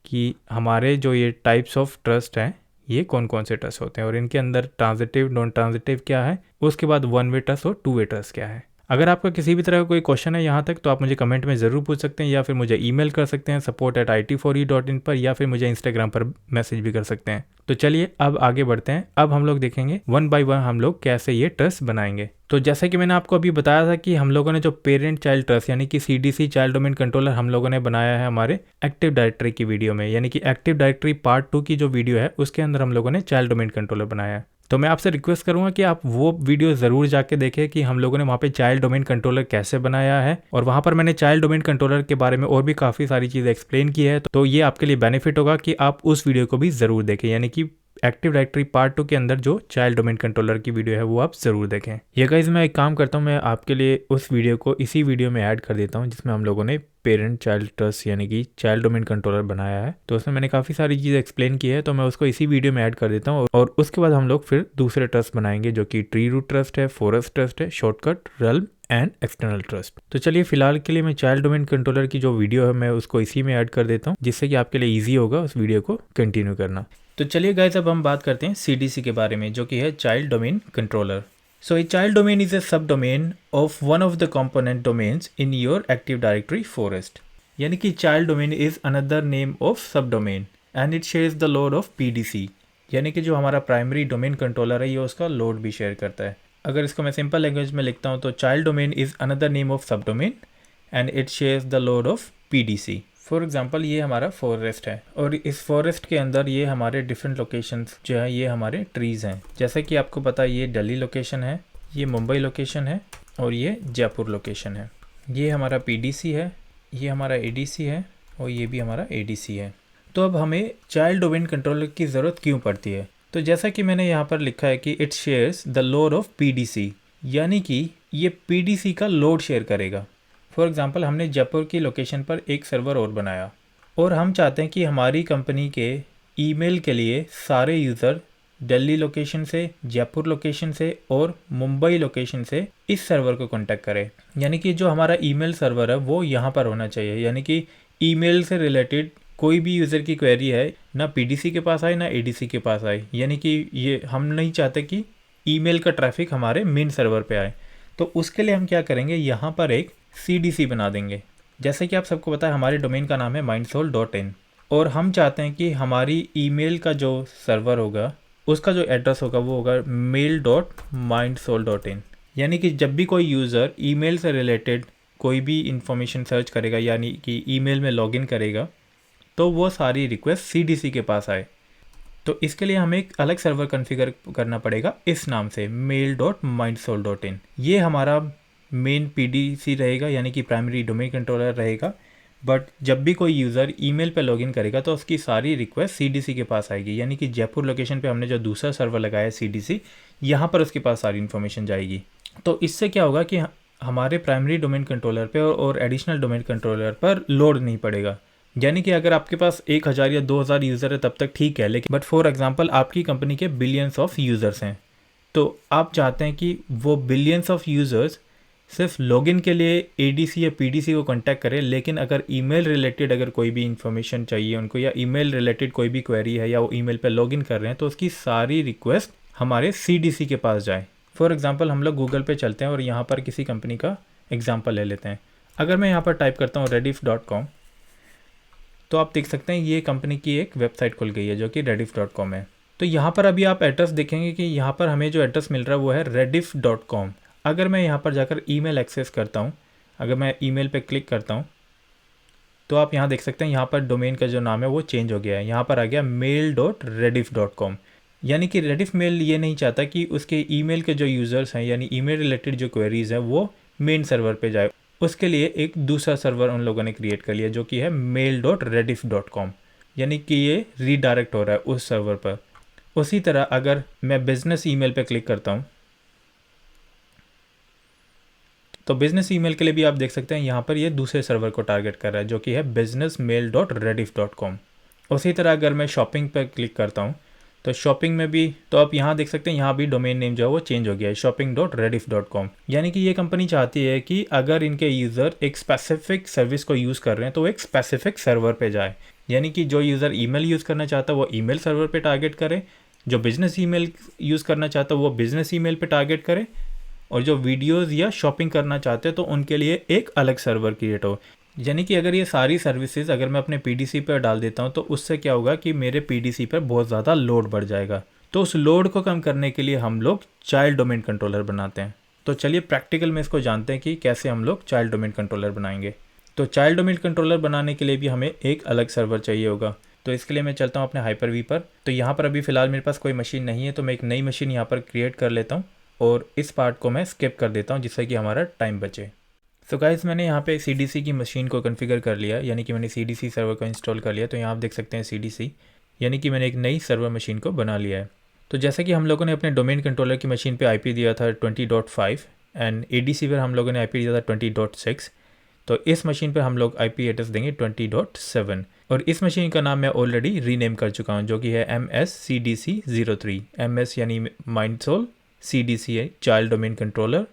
A: कि हमारे जो ये टाइप्स ऑफ ट्रस्ट हैं ये कौन कौन से ट्रस्ट होते हैं और इनके अंदर ट्रांजिटिव नॉन ट्रांजिटिव क्या है, उसके बाद वन वे ट्रस्ट और टू वे ट्रस्ट क्या है। अगर आपका किसी भी तरह का कोई क्वेश्चन है यहाँ तक तो आप मुझे कमेंट में ज़रूर पूछ सकते हैं या फिर मुझे ईमेल कर सकते हैं support@it4e.in पर या फिर मुझे इंस्टाग्राम पर मैसेज भी कर सकते हैं। तो चलिए अब आगे बढ़ते हैं। अब हम लोग देखेंगे वन बाय वन हम लोग कैसे ये ट्रस्ट बनाएंगे। तो जैसा कि मैंने आपको अभी बताया था कि हम लोगों ने जो पेरेंट चाइल्ड ट्रस्ट यानी कि CDC चाइल्ड डोमेन कंट्रोलर हम लोगों ने बनाया है हमारे एक्टिव डायरेक्टरी की वीडियो में, यानी कि एक्टिव डायरेक्टरी पार्ट 2 की जो वीडियो है उसके अंदर हम लोगों ने चाइल्ड डोमेन कंट्रोलर बनाया है। तो मैं आपसे रिक्वेस्ट करूंगा कि आप वो वीडियो ज़रूर जाके देखें कि हम लोगों ने वहाँ पे चाइल्ड डोमेन कंट्रोलर कैसे बनाया है और वहाँ पर मैंने चाइल्ड डोमेन कंट्रोलर के बारे में और भी काफ़ी सारी चीज़ें एक्सप्लेन की है। तो ये आपके लिए बेनिफिट होगा कि आप उस वीडियो को भी ज़रूर देखें, यानी कि एक्टिव डायरेक्टरी पार्ट 2 के अंदर जो चाइल्ड डोमेन कंट्रोलर की वीडियो है वो आप ज़रूर देखें। ये गाइस मैं एक काम करता हूँ, मैं आपके लिए उस वीडियो को इसी वीडियो में ऐड कर देता हूँ जिसमें हम लोगों ने पेरेंट चाइल्ड ट्रस्ट यानी कि चाइल्ड डोमेन कंट्रोलर बनाया है। तो उसमें मैंने काफ़ी सारी चीज़ें एक्सप्लेन की है, तो मैं उसको इसी वीडियो में ऐड कर देता हूँ और उसके बाद हम लोग फिर दूसरे ट्रस्ट बनाएंगे जो कि ट्री रूट ट्रस्ट है, फॉरेस्ट ट्रस्ट है, shortcut, realm and external trust. तो चलिए फिलहाल के लिए मैं चाइल्ड डोमेन कंट्रोलर की जो वीडियो है मैं उसको इसी में ऐड कर देता हूँ जिससे कि आपके लिए ईजी होगा उस वीडियो को कंटिन्यू करना। तो चलिए गाइस अब हम बात करते हैं CDC के बारे में जो कि है child domain controller. So a child domain is a sub domain of one of the component domains in your active directory forest. यानी कि child domain is another name of sub domain and it shares the load of PDC। यानी कि जो हमारा primary domain controller है ये उसका load भी शेयर करता है। अगर इसको मैं सिंपल लैंग्वेज में लिखता हूँ तो child domain is another name of sub domain and it shares the load of PDC। For example ये हमारा फॉरेस्ट है और इस फॉरेस्ट के अंदर ये हमारे डिफरेंट लोकेशंस जो है ये हमारे ट्रीज़ हैं। जैसे कि आपको पता है ये दिल्ली लोकेशन है, ये मुंबई लोकेशन है और ये जयपुर लोकेशन है। ये हमारा PDC है, ये हमारा ADC है और ये भी हमारा ADC है। तो अब हमें चाइल्ड डोमेन कंट्रोलर की ज़रूरत क्यों पड़ती है? तो जैसा कि मैंने यहाँ पर लिखा है कि it shares the load of PDC, यानी कि ये PDC का लोड शेयर करेगा। फॉर एग्ज़ाम्पल हमने जयपुर की लोकेशन पर एक सर्वर और बनाया और हम चाहते हैं कि हमारी कंपनी के ईमेल के लिए सारे यूज़र दिल्ली लोकेशन से, जयपुर लोकेशन से और मुंबई लोकेशन से इस सर्वर को कांटेक्ट करें। यानी कि जो हमारा ईमेल सर्वर है वो यहाँ पर होना चाहिए, यानी कि ईमेल से रिलेटेड कोई भी यूज़र की क्वेरी है ना PDC के पास आए ना ADC के पास आए। यानी कि ये हम नहीं चाहते कि ईमेल का ट्रैफिक हमारे मेन सर्वर पे आए। तो उसके लिए हम क्या करेंगे, यहाँ पर एक CDC बना देंगे। जैसे कि आप सबको पता है हमारे डोमेन का नाम है mindsoul.in और हम चाहते हैं कि हमारी ईमेल का जो सर्वर होगा उसका जो एड्रेस होगा वो होगा mail.mindsoul.in। यानी कि जब भी कोई यूज़र ईमेल से रिलेटेड कोई भी इंफॉर्मेशन सर्च करेगा यानी कि ईमेल में लॉगिन करेगा तो वो सारी रिक्वेस्ट CDC के पास आए। तो इसके लिए हमें एक अलग सर्वर कॉन्फ़िगर करना पड़ेगा इस नाम से mail.mindsoul.in। ये हमारा मेन PDC रहेगा यानी कि प्राइमरी डोमेन कंट्रोलर रहेगा। बट जब भी कोई यूज़र ईमेल पे लॉगिन करेगा तो उसकी सारी रिक्वेस्ट CDC के पास आएगी। यानी कि जयपुर लोकेशन पे हमने जो दूसरा सर्वर लगाया है CDC, यहाँ पर उसके पास सारी इन्फॉर्मेशन जाएगी। तो इससे क्या होगा कि हमारे प्राइमरी डोमेन कंट्रोलर पे और एडिशनल डोमेन कंट्रोलर पर लोड नहीं पड़ेगा। यानी कि अगर आपके पास 1000 या 2000 यूज़र है तब तक ठीक है, लेकिन बट फॉर एग्जांपल आपकी कंपनी के बिलियंस ऑफ यूज़र्स हैं तो आप चाहते हैं कि वो बिलियंस ऑफ यूज़र्स सिर्फ लॉगिन के लिए ADC या PDC को कांटेक्ट करें, लेकिन अगर ईमेल रिलेटेड अगर कोई भी इन्फॉर्मेशन चाहिए उनको या ईमेल रिलेटेड कोई भी क्वेरी है या वो ईमेल पे लॉगिन कर रहे हैं तो उसकी सारी रिक्वेस्ट हमारे CDC के पास जाए। फॉर एग्जांपल हम लोग गूगल पे चलते हैं और यहाँ पर किसी कंपनी का एग्जांपल ले लेते हैं। अगर मैं यहाँ पर टाइप करता हूँ rediff.com तो आप देख सकते हैं ये कंपनी की एक वेबसाइट खुल गई है जो कि rediff.com है। तो यहाँ पर अभी आप एड्रेस देखेंगे कि यहाँ पर हमें जो एड्रेस मिल रहा है वो है rediff.com। अगर मैं यहाँ पर जाकर ईमेल एक्सेस करता हूँ, अगर मैं ईमेल पे क्लिक करता हूँ तो आप यहाँ देख सकते हैं यहाँ पर डोमेन का जो नाम है वो चेंज हो गया है। यहाँ पर आ गया mail.rediff.com। यानी कि रेडिफ मेल ये नहीं चाहता कि उसके ईमेल के जो यूज़र्स हैं यानी ईमेल रिलेटेड जो क्वेरीज़ हैं वो मेन सर्वर पे जाए। उसके लिए एक दूसरा सर्वर उन लोगों ने क्रिएट कर लिया जो कि है mail.rediff.com। यानी कि ये रीडायरेक्ट हो रहा है उस सर्वर पर। उसी तरह अगर मैं बिज़नेस ईमेल पे क्लिक करता हूँ तो बिजनेस ईमेल के लिए भी आप देख सकते हैं यहाँ पर ये दूसरे सर्वर को टारगेट कर रहा है जो कि है businessmail.rediff.com। उसी तरह अगर मैं शॉपिंग पर क्लिक करता हूँ तो शॉपिंग में भी तो आप यहाँ देख सकते हैं यहाँ भी डोमेन नेम जो है वो चेंज हो गया है shopping.rediff.com। यानी कि ये कंपनी चाहती है कि अगर इनके यूज़र एक स्पेसिफिक सर्विस को यूज़ कर रहे हैं तो वो एक स्पेसिफिक सर्वर पे जाए, यानी कि जो यूज़र ईमेल यूज़ करना चाहता है वो ईमेल सर्वर पे टारगेट करे, जो बिज़नेस ईमेल यूज़ करना चाहता है वो बिज़नेस ईमेल पे टारगेट करे, और जो वीडियोज़ या शॉपिंग करना चाहते हैं तो उनके लिए एक अलग सर्वर क्रिएट हो। यानी कि अगर ये सारी सर्विसेज अगर मैं अपने पीडीसी पर डाल देता हूँ तो उससे क्या होगा कि मेरे पीडीसी पर बहुत ज़्यादा लोड बढ़ जाएगा। तो उस लोड को कम करने के लिए हम लोग चाइल्ड डोमेन कंट्रोलर बनाते हैं। तो चलिए प्रैक्टिकल में इसको जानते हैं कि कैसे हम लोग चाइल्ड डोमेन कंट्रोलर बनाएंगे। तो चाइल्ड डोमेन कंट्रोलर बनाने के लिए भी हमें एक अलग सर्वर चाहिए होगा। तो इसके लिए मैं चलता हूँ अपने हाइपर-वी पर। तो यहाँ पर अभी फ़िलहाल मेरे पास कोई मशीन नहीं है तो मैं एक नई मशीन यहाँ पर क्रिएट कर लेता हूँ और इस पार्ट को मैं स्किप कर देता हूँ जिससे कि हमारा टाइम बचे। सो गाइस मैंने यहाँ पे CDC की मशीन को कॉन्फ़िगर कर लिया, यानी कि मैंने CDC सर्वर को इंस्टॉल कर लिया। तो यहाँ आप देख सकते हैं CDC, यानी कि मैंने एक नई सर्वर मशीन को बना लिया है। तो जैसे कि हम लोगों ने अपने डोमेन कंट्रोलर की मशीन पे IP दिया था 20.5 एंड ADC पर हम लोगों ने IP दिया था 20.6। तो इस मशीन पर हम लोग IP एड्रेस देंगे 20.7 और इस मशीन का नाम मैं ऑलरेडी रीनेम कर चुका हूँ जो कि है MSCDC03। MS यानी माइंडसोल, CDC है child domain controller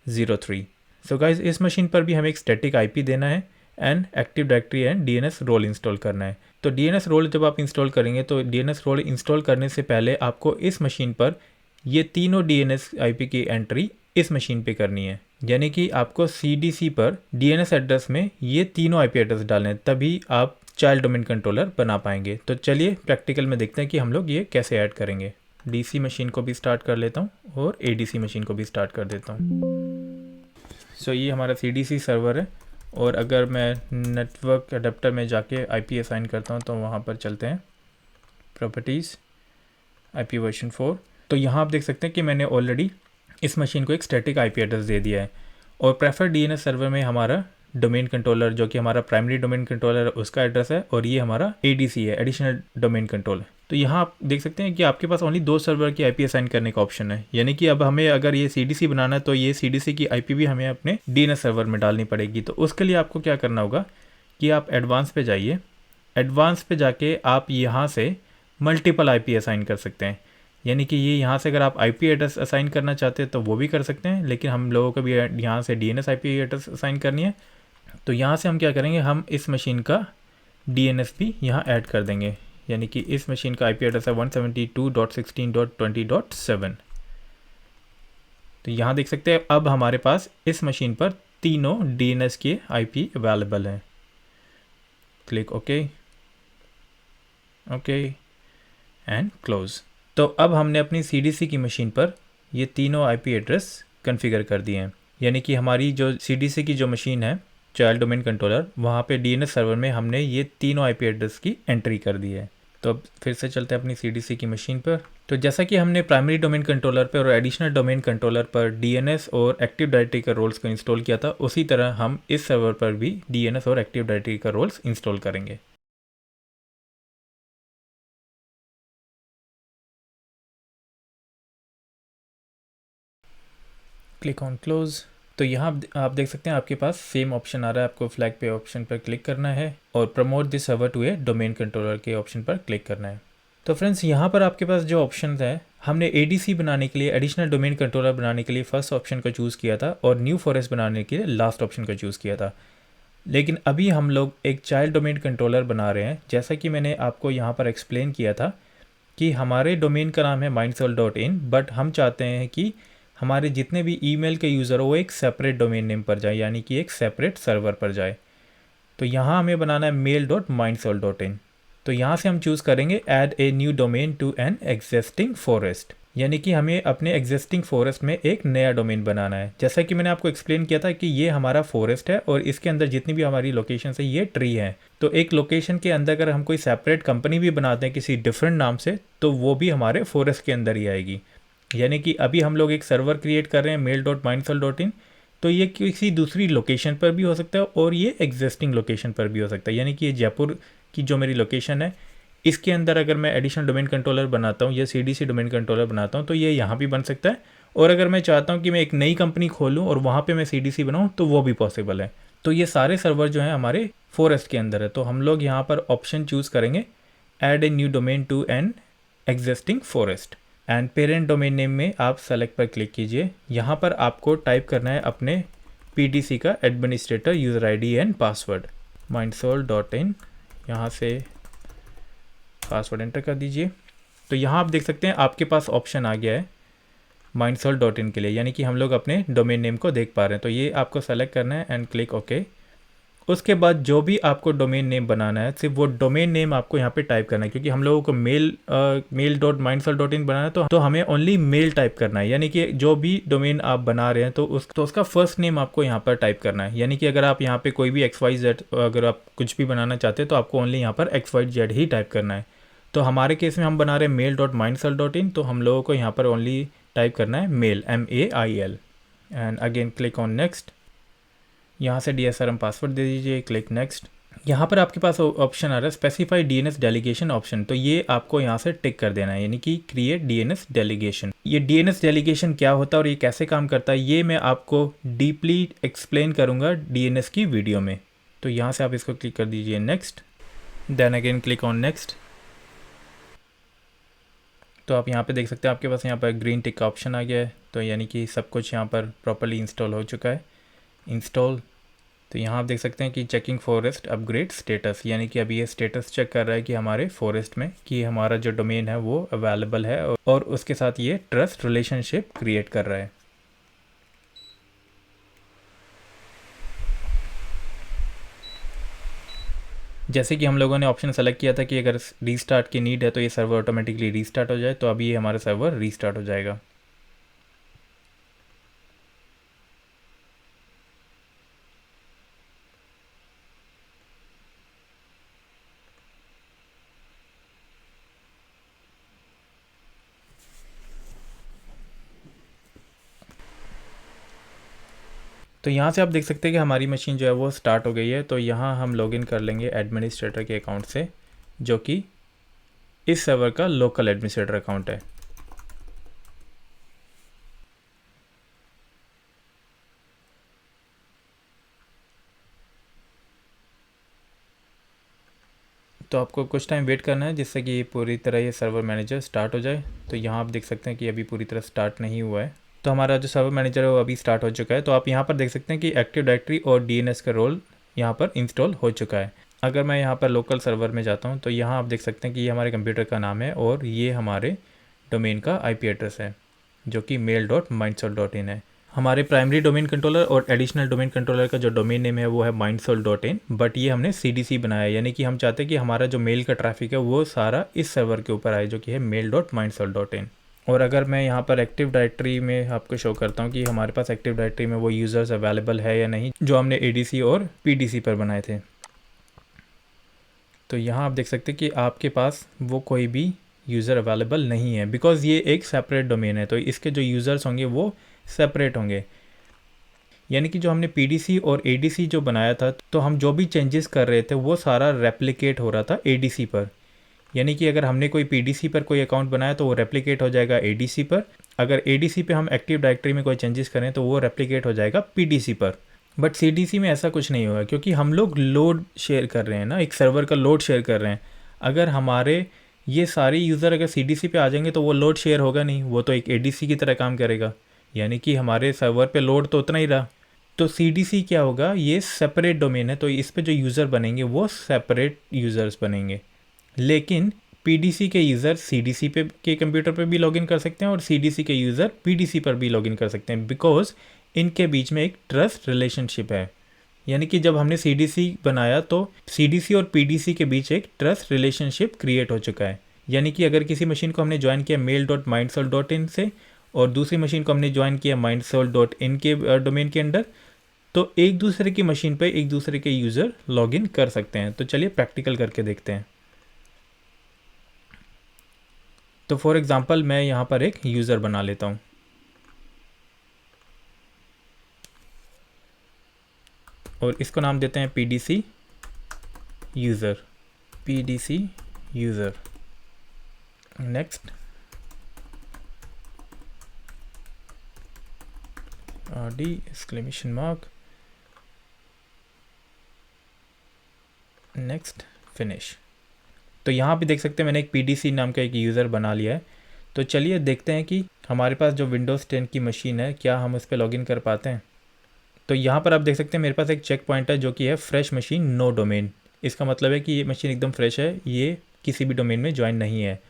A: 03। So guys इस मशीन पर भी हमें एक स्टैटिक IP देना है and active directory and DNS role install करना है। तो DNS रोल जब आप इंस्टॉल करेंगे तो DNS रोल इंस्टॉल करने से पहले आपको इस मशीन पर ये तीनों DNS IP की एंट्री इस मशीन पे करनी है, यानी कि आपको CDC पर DNS एड्रेस में ये तीनों IP एड्रेस डालने हैं, तभी आप चाइल्ड डोमेन कंट्रोलर बना पाएंगे। तो चलिए प्रैक्टिकल में देखते हैं कि हम लोग ये कैसे ऐड करेंगे। DC मशीन को भी स्टार्ट कर लेता हूँ और ADC मशीन को भी स्टार्ट कर देता हूँ। सो ये हमारा CDC सर्वर है और अगर मैं नेटवर्क अडेप्टर में जाके IP असाइन करता हूँ तो वहाँ पर चलते हैं प्रॉपर्टीज़ IP वर्जन 4। तो यहाँ आप देख सकते हैं कि मैंने ऑलरेडी इस मशीन को एक स्टैटिक IP एड्रेस दे दिया है और प्रेफर्ड DNS सर्वर में हमारा डोमेन कंट्रोलर जो कि हमारा प्राइमरी डोमेन कंट्रोलर है उसका एड्रेस है और ये हमारा ADC है एडिशनल डोमेन कंट्रोल। तो यहाँ आप देख सकते हैं कि आपके पास ओनली 2 सर्वर की IP असाइन करने का ऑप्शन है, यानी कि अब हमें अगर ये CDC बनाना है तो ये CDC की IP भी हमें अपने DNS सर्वर में डालनी पड़ेगी। तो उसके लिए आपको क्या करना होगा कि आप एडवांस पे जाइए, एडवांस पे जाके आप यहाँ से मल्टीपल IP असाइन कर सकते हैं, यानी कि ये यहाँ से अगर आप IP एड्रेस असाइन करना चाहते हैं तो वो भी कर सकते हैं, लेकिन हम लोगों को भी यहाँ से DNS IP एड्रेस असाइन करनी है। तो यहाँ से हम क्या करेंगे, हम इस मशीन का DNS भी यहाँ ऐड कर देंगे, यानी कि इस मशीन का IP एड्रेस है 172.16.20.7। तो यहाँ देख सकते हैं अब हमारे पास इस मशीन पर तीनों DNS के IP अवेलेबल हैं। Click okay and close. तो अब हमने अपनी CDC की मशीन पर ये तीनों IP एड्रेस कॉन्फ़िगर कर दिए हैं, यानी कि हमारी जो CDC की जो मशीन है चाइल्ड डोमेन कंट्रोलर वहाँ पे DNS सर्वर में हमने ये तीनों IP एड्रेस की एंट्री कर दी है। तो अब फिर से चलते हैं अपनी CDC की मशीन पर। तो जैसा कि हमने प्राइमरी डोमेन कंट्रोलर पर और एडिशनल डोमेन कंट्रोलर पर DNS और एक्टिव डायरेक्टरी का रोल्स को इंस्टॉल किया था, उसी तरह हम इस सर्वर पर भी DNS और एक्टिव डायरेक्टरी का रोल्स इंस्टॉल करेंगे। Click on close. तो यहाँ आप देख सकते हैं आपके पास सेम ऑप्शन आ रहा है, आपको फ्लैग पे ऑप्शन पर क्लिक करना है और promote this server to a domain controller के ऑप्शन पर क्लिक करना है। तो फ्रेंड्स यहाँ पर आपके पास जो ऑप्शन है, हमने ADC बनाने के लिए एडिशनल डोमेन कंट्रोलर बनाने के लिए फर्स्ट ऑप्शन को चूज़ किया था और न्यू फॉरेस्ट बनाने के लिए लास्ट ऑप्शन को चूज़ किया था, लेकिन अभी हम लोग एक चाइल्ड डोमेन कंट्रोलर बना रहे हैं। जैसा कि मैंने आपको यहाँ पर एक्सप्लेन किया था कि हमारे डोमेन का नाम है mindsol.in, बट हम चाहते हैं कि हमारे जितने भी ईमेल के यूज़र हो वो एक सेपरेट डोमेन नेम पर जाए, यानी कि एक सेपरेट सर्वर पर जाए। तो यहाँ हमें बनाना है mail.mindsol.in। तो यहाँ से हम चूज़ करेंगे add a new domain to an existing forest, यानी कि हमें अपने एग्जिस्टिंग फॉरेस्ट में एक नया डोमेन बनाना है। जैसा कि मैंने आपको एक्सप्लेन किया था कि ये हमारा फॉरेस्ट है और इसके अंदर जितनी भी हमारी लोकेशन है ये ट्री है। तो एक लोकेशन के अंदर अगर हम कोई सेपरेट कंपनी भी बनाते हैं किसी डिफरेंट नाम से तो वो भी हमारे फॉरेस्ट के अंदर ही आएगी। यानी कि अभी हम लोग एक सर्वर क्रिएट कर रहे हैं mail.mindsol.in, तो ये किसी दूसरी लोकेशन पर भी हो सकता है और ये एग्जिस्टिंग लोकेशन पर भी हो सकता है, यानी कि ये जयपुर की जो मेरी लोकेशन है इसके अंदर अगर मैं एडिशनल डोमेन कंट्रोलर बनाता हूँ या CDC डोमेन कंट्रोलर बनाता हूँ तो ये यहाँ भी बन सकता है, और अगर मैं चाहता हूँ कि मैं एक नई कंपनी खोलूँ और वहाँ पे मैं CDC बनाऊँ तो वो भी पॉसिबल है। तो ये सारे सर्वर जो हैं हमारे फॉरेस्ट के अंदर है। तो हम लोग यहाँ पर ऑप्शन चूज़ करेंगे add a new domain to an existing forest, and parent domain name में आप सेलेक्ट पर क्लिक कीजिए। यहाँ पर आपको टाइप करना है अपने PDC का administrator user ID and password mindsoul.in, यहाँ से पासवर्ड एंटर कर दीजिए। तो यहाँ आप देख सकते हैं आपके पास ऑप्शन आ गया है mindsoul.in के लिए, यानी कि हम लोग अपने डोमेन नेम को देख पा रहे हैं। तो ये आपको सेलेक्ट करना है एंड क्लिक ओके। उसके बाद जो भी आपको डोमेन नेम बनाना है सिर्फ वो डोमेन नेम आपको यहाँ पे टाइप करना है, क्योंकि हम लोगों को mail.mindsoul.in बनाना है तो हमें ओनली मेल टाइप करना है, यानी कि जो भी डोमेन आप बना रहे हैं तो उसका फर्स्ट नेम आपको यहाँ पर टाइप करना है। यानी कि अगर आप यहाँ पे कोई भी XYZ अगर आप कुछ भी बनाना चाहते हैं तो आपको ओनली यहाँ पर XYZ ही टाइप करना है। तो हमारे केस में हम बना रहे हैं mail.mindsoul.in, तो हम लोगों को यहाँ पर ओनली टाइप करना है mail MAIL, and again click on next. यहाँ से DSRM पासवर्ड दे दीजिए, क्लिक नेक्स्ट। यहाँ पर आपके पास ऑप्शन आ रहा है स्पेसिफाई DNS डेलीगेशन ऑप्शन, तो ये आपको यहाँ से टिक कर देना है, यानी कि क्रिएट DNS डेलीगेशन। ये DNS डेलीगेशन क्या होता है और ये कैसे काम करता है ये मैं आपको डीपली एक्सप्लेन करूँगा DNS की वीडियो में। तो यहाँ से आप इसको क्लिक कर दीजिए next, then again click on next. तो आप यहाँ पे देख सकते हैं आपके पास यहाँ पर ग्रीन टिक का ऑप्शन आ गया है, तो यानी कि सब कुछ यहाँ पर प्रॉपर्ली इंस्टॉल हो चुका है। इंस्टॉल, तो यहाँ आप देख सकते हैं कि चेकिंग फॉरेस्ट अपग्रेड स्टेटस, यानी कि अभी ये स्टेटस चेक कर रहा है कि हमारे फॉरेस्ट में कि हमारा जो डोमेन है वो अवेलेबल है, और उसके साथ ये ट्रस्ट रिलेशनशिप क्रिएट कर रहा है। जैसे कि हम लोगों ने ऑप्शन सेलेक्ट किया था कि अगर रीस्टार्ट की नीड है तो ये सर्वर ऑटोमेटिकली रीस्टार्ट हो जाए, तो अभी ये हमारा सर्वर रीस्टार्ट हो जाएगा। तो यहाँ से आप देख सकते हैं कि हमारी मशीन जो है वो स्टार्ट हो गई है। तो यहाँ हम लॉगिन कर लेंगे एडमिनिस्ट्रेटर के अकाउंट से, जो कि इस सर्वर का लोकल एडमिनिस्ट्रेटर अकाउंट है। तो आपको कुछ टाइम वेट करना है जिससे कि पूरी तरह ये सर्वर मैनेजर स्टार्ट हो जाए। तो यहाँ आप देख सकते हैं कि अभी पूरी तरह स्टार्ट नहीं हुआ है। तो हमारा जो सर्वर मैनेजर है वो अभी स्टार्ट हो चुका है। तो आप यहाँ पर देख सकते हैं कि एक्टिव डायरेक्टरी और DNS का रोल यहाँ पर इंस्टॉल हो चुका है। अगर मैं यहाँ पर लोकल सर्वर में जाता हूँ तो यहाँ आप देख सकते हैं कि ये हमारे कंप्यूटर का नाम है और ये हमारे डोमेन का IP एड्रेस है, जो कि mail.mindsoul.in है। हमारे प्राइमरी डोमेन कंट्रोलर और एडिशनल डोमेन कंट्रोलर का जो डोमेन नेम है वो है mindsoul.in, बट ये हमने CDC बनाया है, यानी कि हम चाहते हैं कि हमारा जो मेल का ट्रैफिक है वो सारा इस सर्वर के ऊपर आए, जो कि है mail.mindsoul.in। और अगर मैं यहाँ पर एक्टिव डायरेक्टरी में आपको शो करता हूँ कि हमारे पास एक्टिव डायरेक्टरी में वो यूज़र्स अवेलेबल है या नहीं जो हमने ADC और PDC पर बनाए थे। तो यहाँ आप देख सकते हैं कि आपके पास वो कोई भी यूज़र अवेलेबल नहीं है, बिकॉज़ ये एक सेपरेट डोमेन है। तो इसके जो यूज़र्स होंगे वो सेपरेट होंगे, यानी कि जो हमने PDC और ADC जो बनाया था तो हम जो भी चेंजेस कर रहे थे वो सारा रेप्लिकेट हो रहा था ADC पर। यानी कि अगर हमने कोई PDC पर कोई अकाउंट बनाया तो वो रेप्लिकेट हो जाएगा ADC पर। अगर ADC पे हम एक्टिव डायरेक्टरी में कोई चेंजेस करें तो वो रेप्लिकेट हो जाएगा PDC पर। बट CDC में ऐसा कुछ नहीं होगा, क्योंकि हम लोग लोड शेयर कर रहे हैं ना, एक सर्वर का लोड शेयर कर रहे हैं। अगर हमारे ये सारे यूज़र अगर CDC पे आ जाएंगे तो वो लोड शेयर होगा नहीं, वो तो एक ADC की तरह काम करेगा, यानी कि हमारे सर्वर पे लोड तो उतना ही रहा। तो CDC क्या होगा, ये सेपरेट डोमेन है, तो इस पे जो यूज़र बनेंगे वो सेपरेट यूज़र्स बनेंगे। लेकिन PDC के यूज़र CDC पे के कंप्यूटर पे भी लॉगिन कर सकते हैं और CDC के यूज़र PDC पर भी लॉगिन कर सकते हैं, बिकॉज इनके बीच में एक ट्रस्ट रिलेशनशिप है। यानी कि जब हमने CDC बनाया तो CDC और PDC के बीच एक ट्रस्ट रिलेशनशिप क्रिएट हो चुका है। यानी कि अगर किसी मशीन को हमने ज्वाइन किया mail.mindsoul.in से और दूसरी मशीन को हमने ज्वाइन किया mindsoul.in के डोमेन के अंदर, तो एक दूसरे की मशीन पर एक दूसरे के यूज़र लॉगिन कर सकते हैं। तो चलिए प्रैक्टिकल करके देखते हैं। तो फॉर एग्ज़ाम्पल मैं यहाँ पर एक यूज़र बना लेता हूँ और इसको नाम देते हैं PDC user. PDC user. Next, rd exclamation mark, next, finish. तो यहाँ पे देख सकते हैं मैंने एक pdc नाम का एक यूज़र बना लिया है। तो चलिए देखते हैं कि हमारे पास जो विंडोज़ 10 की मशीन है क्या हम उस पर लॉगिन कर पाते हैं। तो यहाँ पर आप देख सकते हैं मेरे पास एक चेक पॉइंट है जो कि है फ्रेश मशीन नो डोमेन। इसका मतलब है कि ये मशीन एकदम फ्रेश है, ये किसी भी डोमेन में ज्वाइन नहीं है।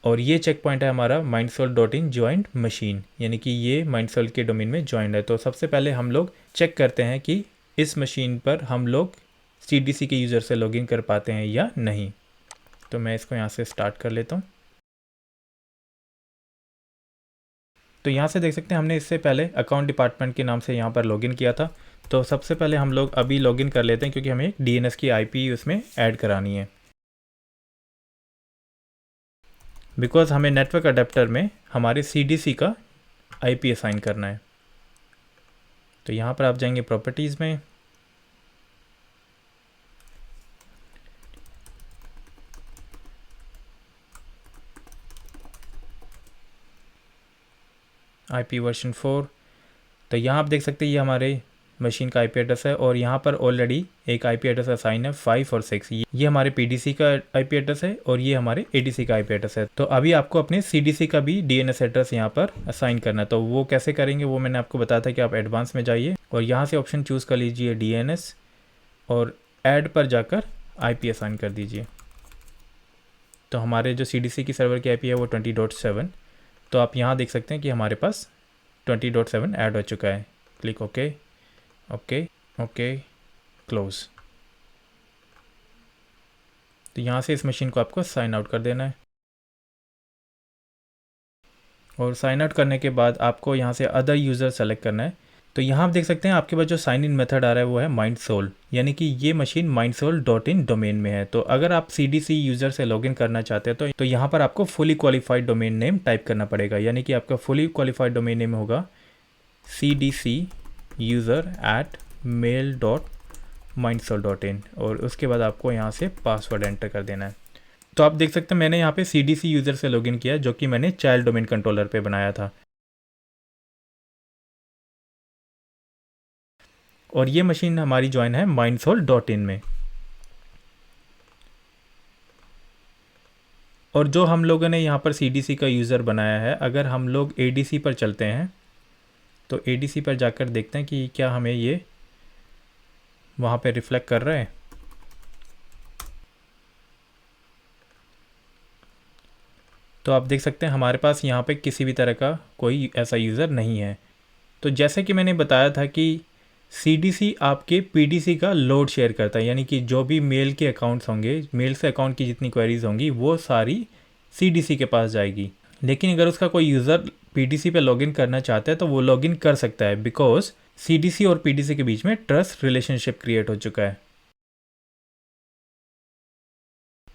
A: और ये चेक पॉइंट है हमारा mindsoul.in ज्वाइंट मशीन, यानी कि ये mindsoul के डोमेन में ज्वाइंट है। तो सबसे पहले हम लोग चेक करते हैं कि इस मशीन पर हम लोग CDC के यूज़र से लॉगिन कर पाते हैं या नहीं। तो मैं इसको यहाँ से स्टार्ट कर लेता हूँ। तो यहाँ से देख सकते हैं हमने इससे पहले अकाउंट डिपार्टमेंट के नाम से यहाँ पर लॉगिन किया था। तो सबसे पहले हम लोग अभी लॉगिन कर लेते हैं क्योंकि हमें एक DNS की IP उसमें ऐड करानी है, बिकॉज हमें नेटवर्क अडेप्टर में हमारे CDC का IP असाइन करना है। तो यहाँ पर आप जाएंगे प्रॉपर्टीज़ में, IP वर्जन 4। तो यहाँ आप देख सकते हैं ये हमारे मशीन का IP एड्रेस है और यहाँ पर ऑलरेडी एक IP एड्रेस असाइन है 5 और 6। ये हमारे PDC का IP एड्रेस है और ये हमारे ADC का IP एड्रेस है। तो अभी आपको अपने CDC का भी DNS एड्रेस यहाँ पर असाइन करना है। तो वो कैसे करेंगे वो मैंने आपको बताया था कि आप एडवांस में जाइए और यहाँ से ऑप्शन चूज़ कर लीजिए DNS और ऐड पर जाकर IP असाइन कर दीजिए। तो हमारे जो CDC की सर्वर की IP है वो 20.7। तो आप यहाँ देख सकते हैं कि हमारे पास 20.7 ऐड हो चुका है। Click okay, okay, okay, close. तो यहाँ से इस मशीन को आपको साइन आउट कर देना है और साइन आउट करने के बाद आपको यहाँ से अदर यूज़र सेलेक्ट करना है। तो यहाँ आप देख सकते हैं आपके पास जो साइन इन मेथड आ रहा है वो है mindsoul, यानी कि ये मशीन mindsoul.in डोमेन में है। तो अगर आप CDC यूज़र से लॉगिन करना चाहते हैं तो यहाँ पर आपको fully qualified domain name type करना पड़ेगा, यानी कि आपका फुली क्वालिफाइड डोमेन नेम होगा cdcuser@mail.mindsoul.in और उसके बाद आपको यहाँ से पासवर्ड एंटर कर देना है। तो आप देख सकते हैं मैंने यहाँ पे CDC यूज़र से लॉगिन किया जो कि मैंने चाइल्ड डोमेन कंट्रोलर पे बनाया था और ये मशीन हमारी ज्वाइन है mindsoul.in में। और जो हम लोगों ने यहाँ पर CDC का यूज़र बनाया है, अगर हम लोग ADC पर चलते हैं तो ADC पर जाकर देखते हैं कि क्या हमें ये वहाँ पे रिफ्लेक्ट कर रहा है। तो आप देख सकते हैं हमारे पास यहाँ पे किसी भी तरह का कोई ऐसा यूज़र नहीं है। तो जैसे कि मैंने बताया था कि CDC आपके PDC का लोड शेयर करता है, यानी कि जो भी मेल के अकाउंट्स होंगे, मेल से अकाउंट की जितनी क्वेरीज होंगी वो सारी CDC के पास जाएगी। लेकिन अगर उसका कोई यूज़र PDC पे लॉगिन करना चाहता है तो वो लॉगिन कर सकता है, बिकॉज CDC और PDC के बीच में ट्रस्ट रिलेशनशिप क्रिएट हो चुका है।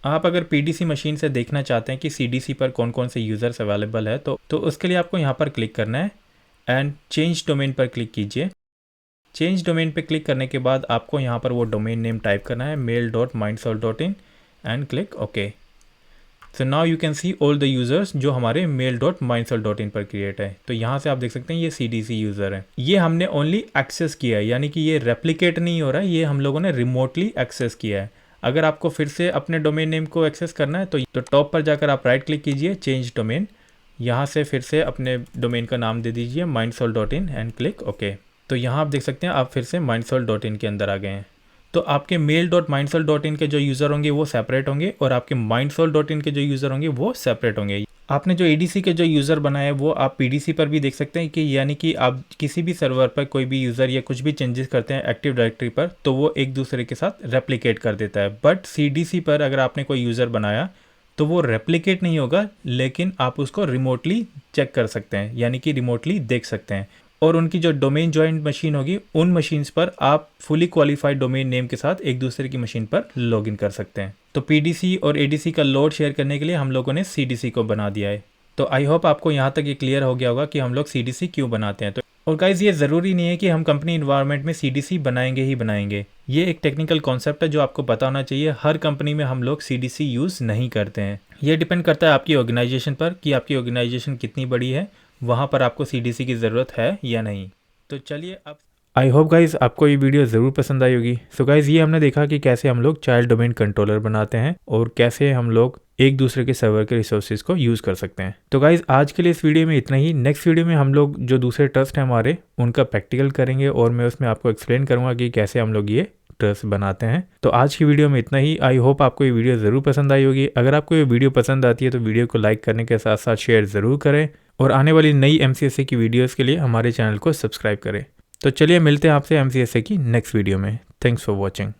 A: आप अगर PDC मशीन से देखना चाहते हैं कि CDC पर कौन कौन से यूज़र्स अवेलेबल है तो उसके लिए आपको यहाँ पर क्लिक करना है एंड चेंज डोमेन पर क्लिक कीजिए। चेंज डोमेन पे क्लिक करने के बाद आपको यहाँ पर वो डोमेन नेम टाइप करना है mail.mindsoul.in and click okay. So now you can see all the users जो हमारे mail.mindsoul.in पर क्रिएट है। तो यहाँ से आप देख सकते हैं ये CDC यूज़र है। ये हमने ओनली एक्सेस किया है, यानी कि ये रेप्लिकेट नहीं हो रहा है, ये हम लोगों ने रिमोटली एक्सेस किया है। अगर आपको फिर से अपने डोमेन नेम को एक्सेस करना है तो टॉप पर जाकर आप राइट क्लिक कीजिए, चेंज डोमेन, यहाँ से फिर से अपने डोमेन का नाम दे दीजिए mindsoul.in एंड क्लिक ओके। तो यहाँ आप देख सकते हैं आप फिर से mindsoul.in के अंदर आ गए हैं। तो आपके mail.mindsoul.in के जो यूज़र होंगे वो सेपरेट होंगे और आपके mindsoul.in के जो यूज़र होंगे वो सेपरेट होंगे। आपने जो ADC के जो यूज़र बनाया है वो आप PDC पर भी देख सकते हैं कि यानी कि आप किसी भी सर्वर पर कोई भी यूज़र या कुछ भी चेंजेस करते हैं एक्टिव डायरेक्टरी पर तो वो एक दूसरे के साथ रेप्लिकेट कर देता है। बट CDC पर अगर आपने कोई यूज़र बनाया तो वो रेप्लिकेट नहीं होगा, लेकिन आप उसको रिमोटली चेक कर सकते हैं, यानी कि रिमोटली देख सकते हैं। और उनकी जो डोमेन ज्वाइंट मशीन होगी उन मशीन्स पर आप फुली क्वालिफाइड डोमेन नेम के साथ एक दूसरे की मशीन पर लॉगिन कर सकते हैं। तो PDC और ADC का लोड शेयर करने के लिए हम लोगों ने CDC को बना दिया है। तो आई होप आपको यहाँ तक ये क्लियर हो गया होगा कि हम लोग CDC क्यों बनाते हैं। और गाइज ये ज़रूरी नहीं है कि हम कंपनी इन्वायरमेंट में CDC बनाएंगे ही बनाएंगे। ये एक टेक्निकल कॉन्सेप्ट है जो आपको पता होना चाहिए। हर कंपनी में हम लोग CDC यूज़ नहीं करते हैं। ये डिपेंड करता है आपकी ऑर्गेनाइजेशन पर कि आपकी ऑर्गेनाइजेशन कितनी बड़ी है, वहाँ पर आपको CDC की ज़रूरत है या नहीं। तो चलिए अब आई होप गाइज़ आपको ये वीडियो ज़रूर पसंद आई होगी। सो गाइज़ ये हमने देखा कि कैसे हम लोग चाइल्ड डोमेन कंट्रोलर बनाते हैं और कैसे हम लोग एक दूसरे के सर्वर के रिसोर्सेज को यूज़ कर सकते हैं। तो गाइज़ आज के लिए इस वीडियो में इतना ही। नेक्स्ट वीडियो में हम लोग जो दूसरे ट्रस्ट हैं हमारे, उनका प्रैक्टिकल करेंगे और मैं उसमें आपको एक्सप्लेन करूँगा कि कैसे हम लोग ये ट्रस्ट बनाते हैं। तो आज की वीडियो में इतना ही। आई होप आपको ये वीडियो ज़रूर पसंद आई होगी। अगर आपको ये वीडियो पसंद आती है तो वीडियो को लाइक करने के साथ साथ शेयर ज़रूर करें और आने वाली नई MCSA की वीडियोज़ के लिए हमारे चैनल को सब्सक्राइब करें। तो चलिए मिलते हैं आपसे MCSA की नेक्स्ट वीडियो में। Thanks for watching.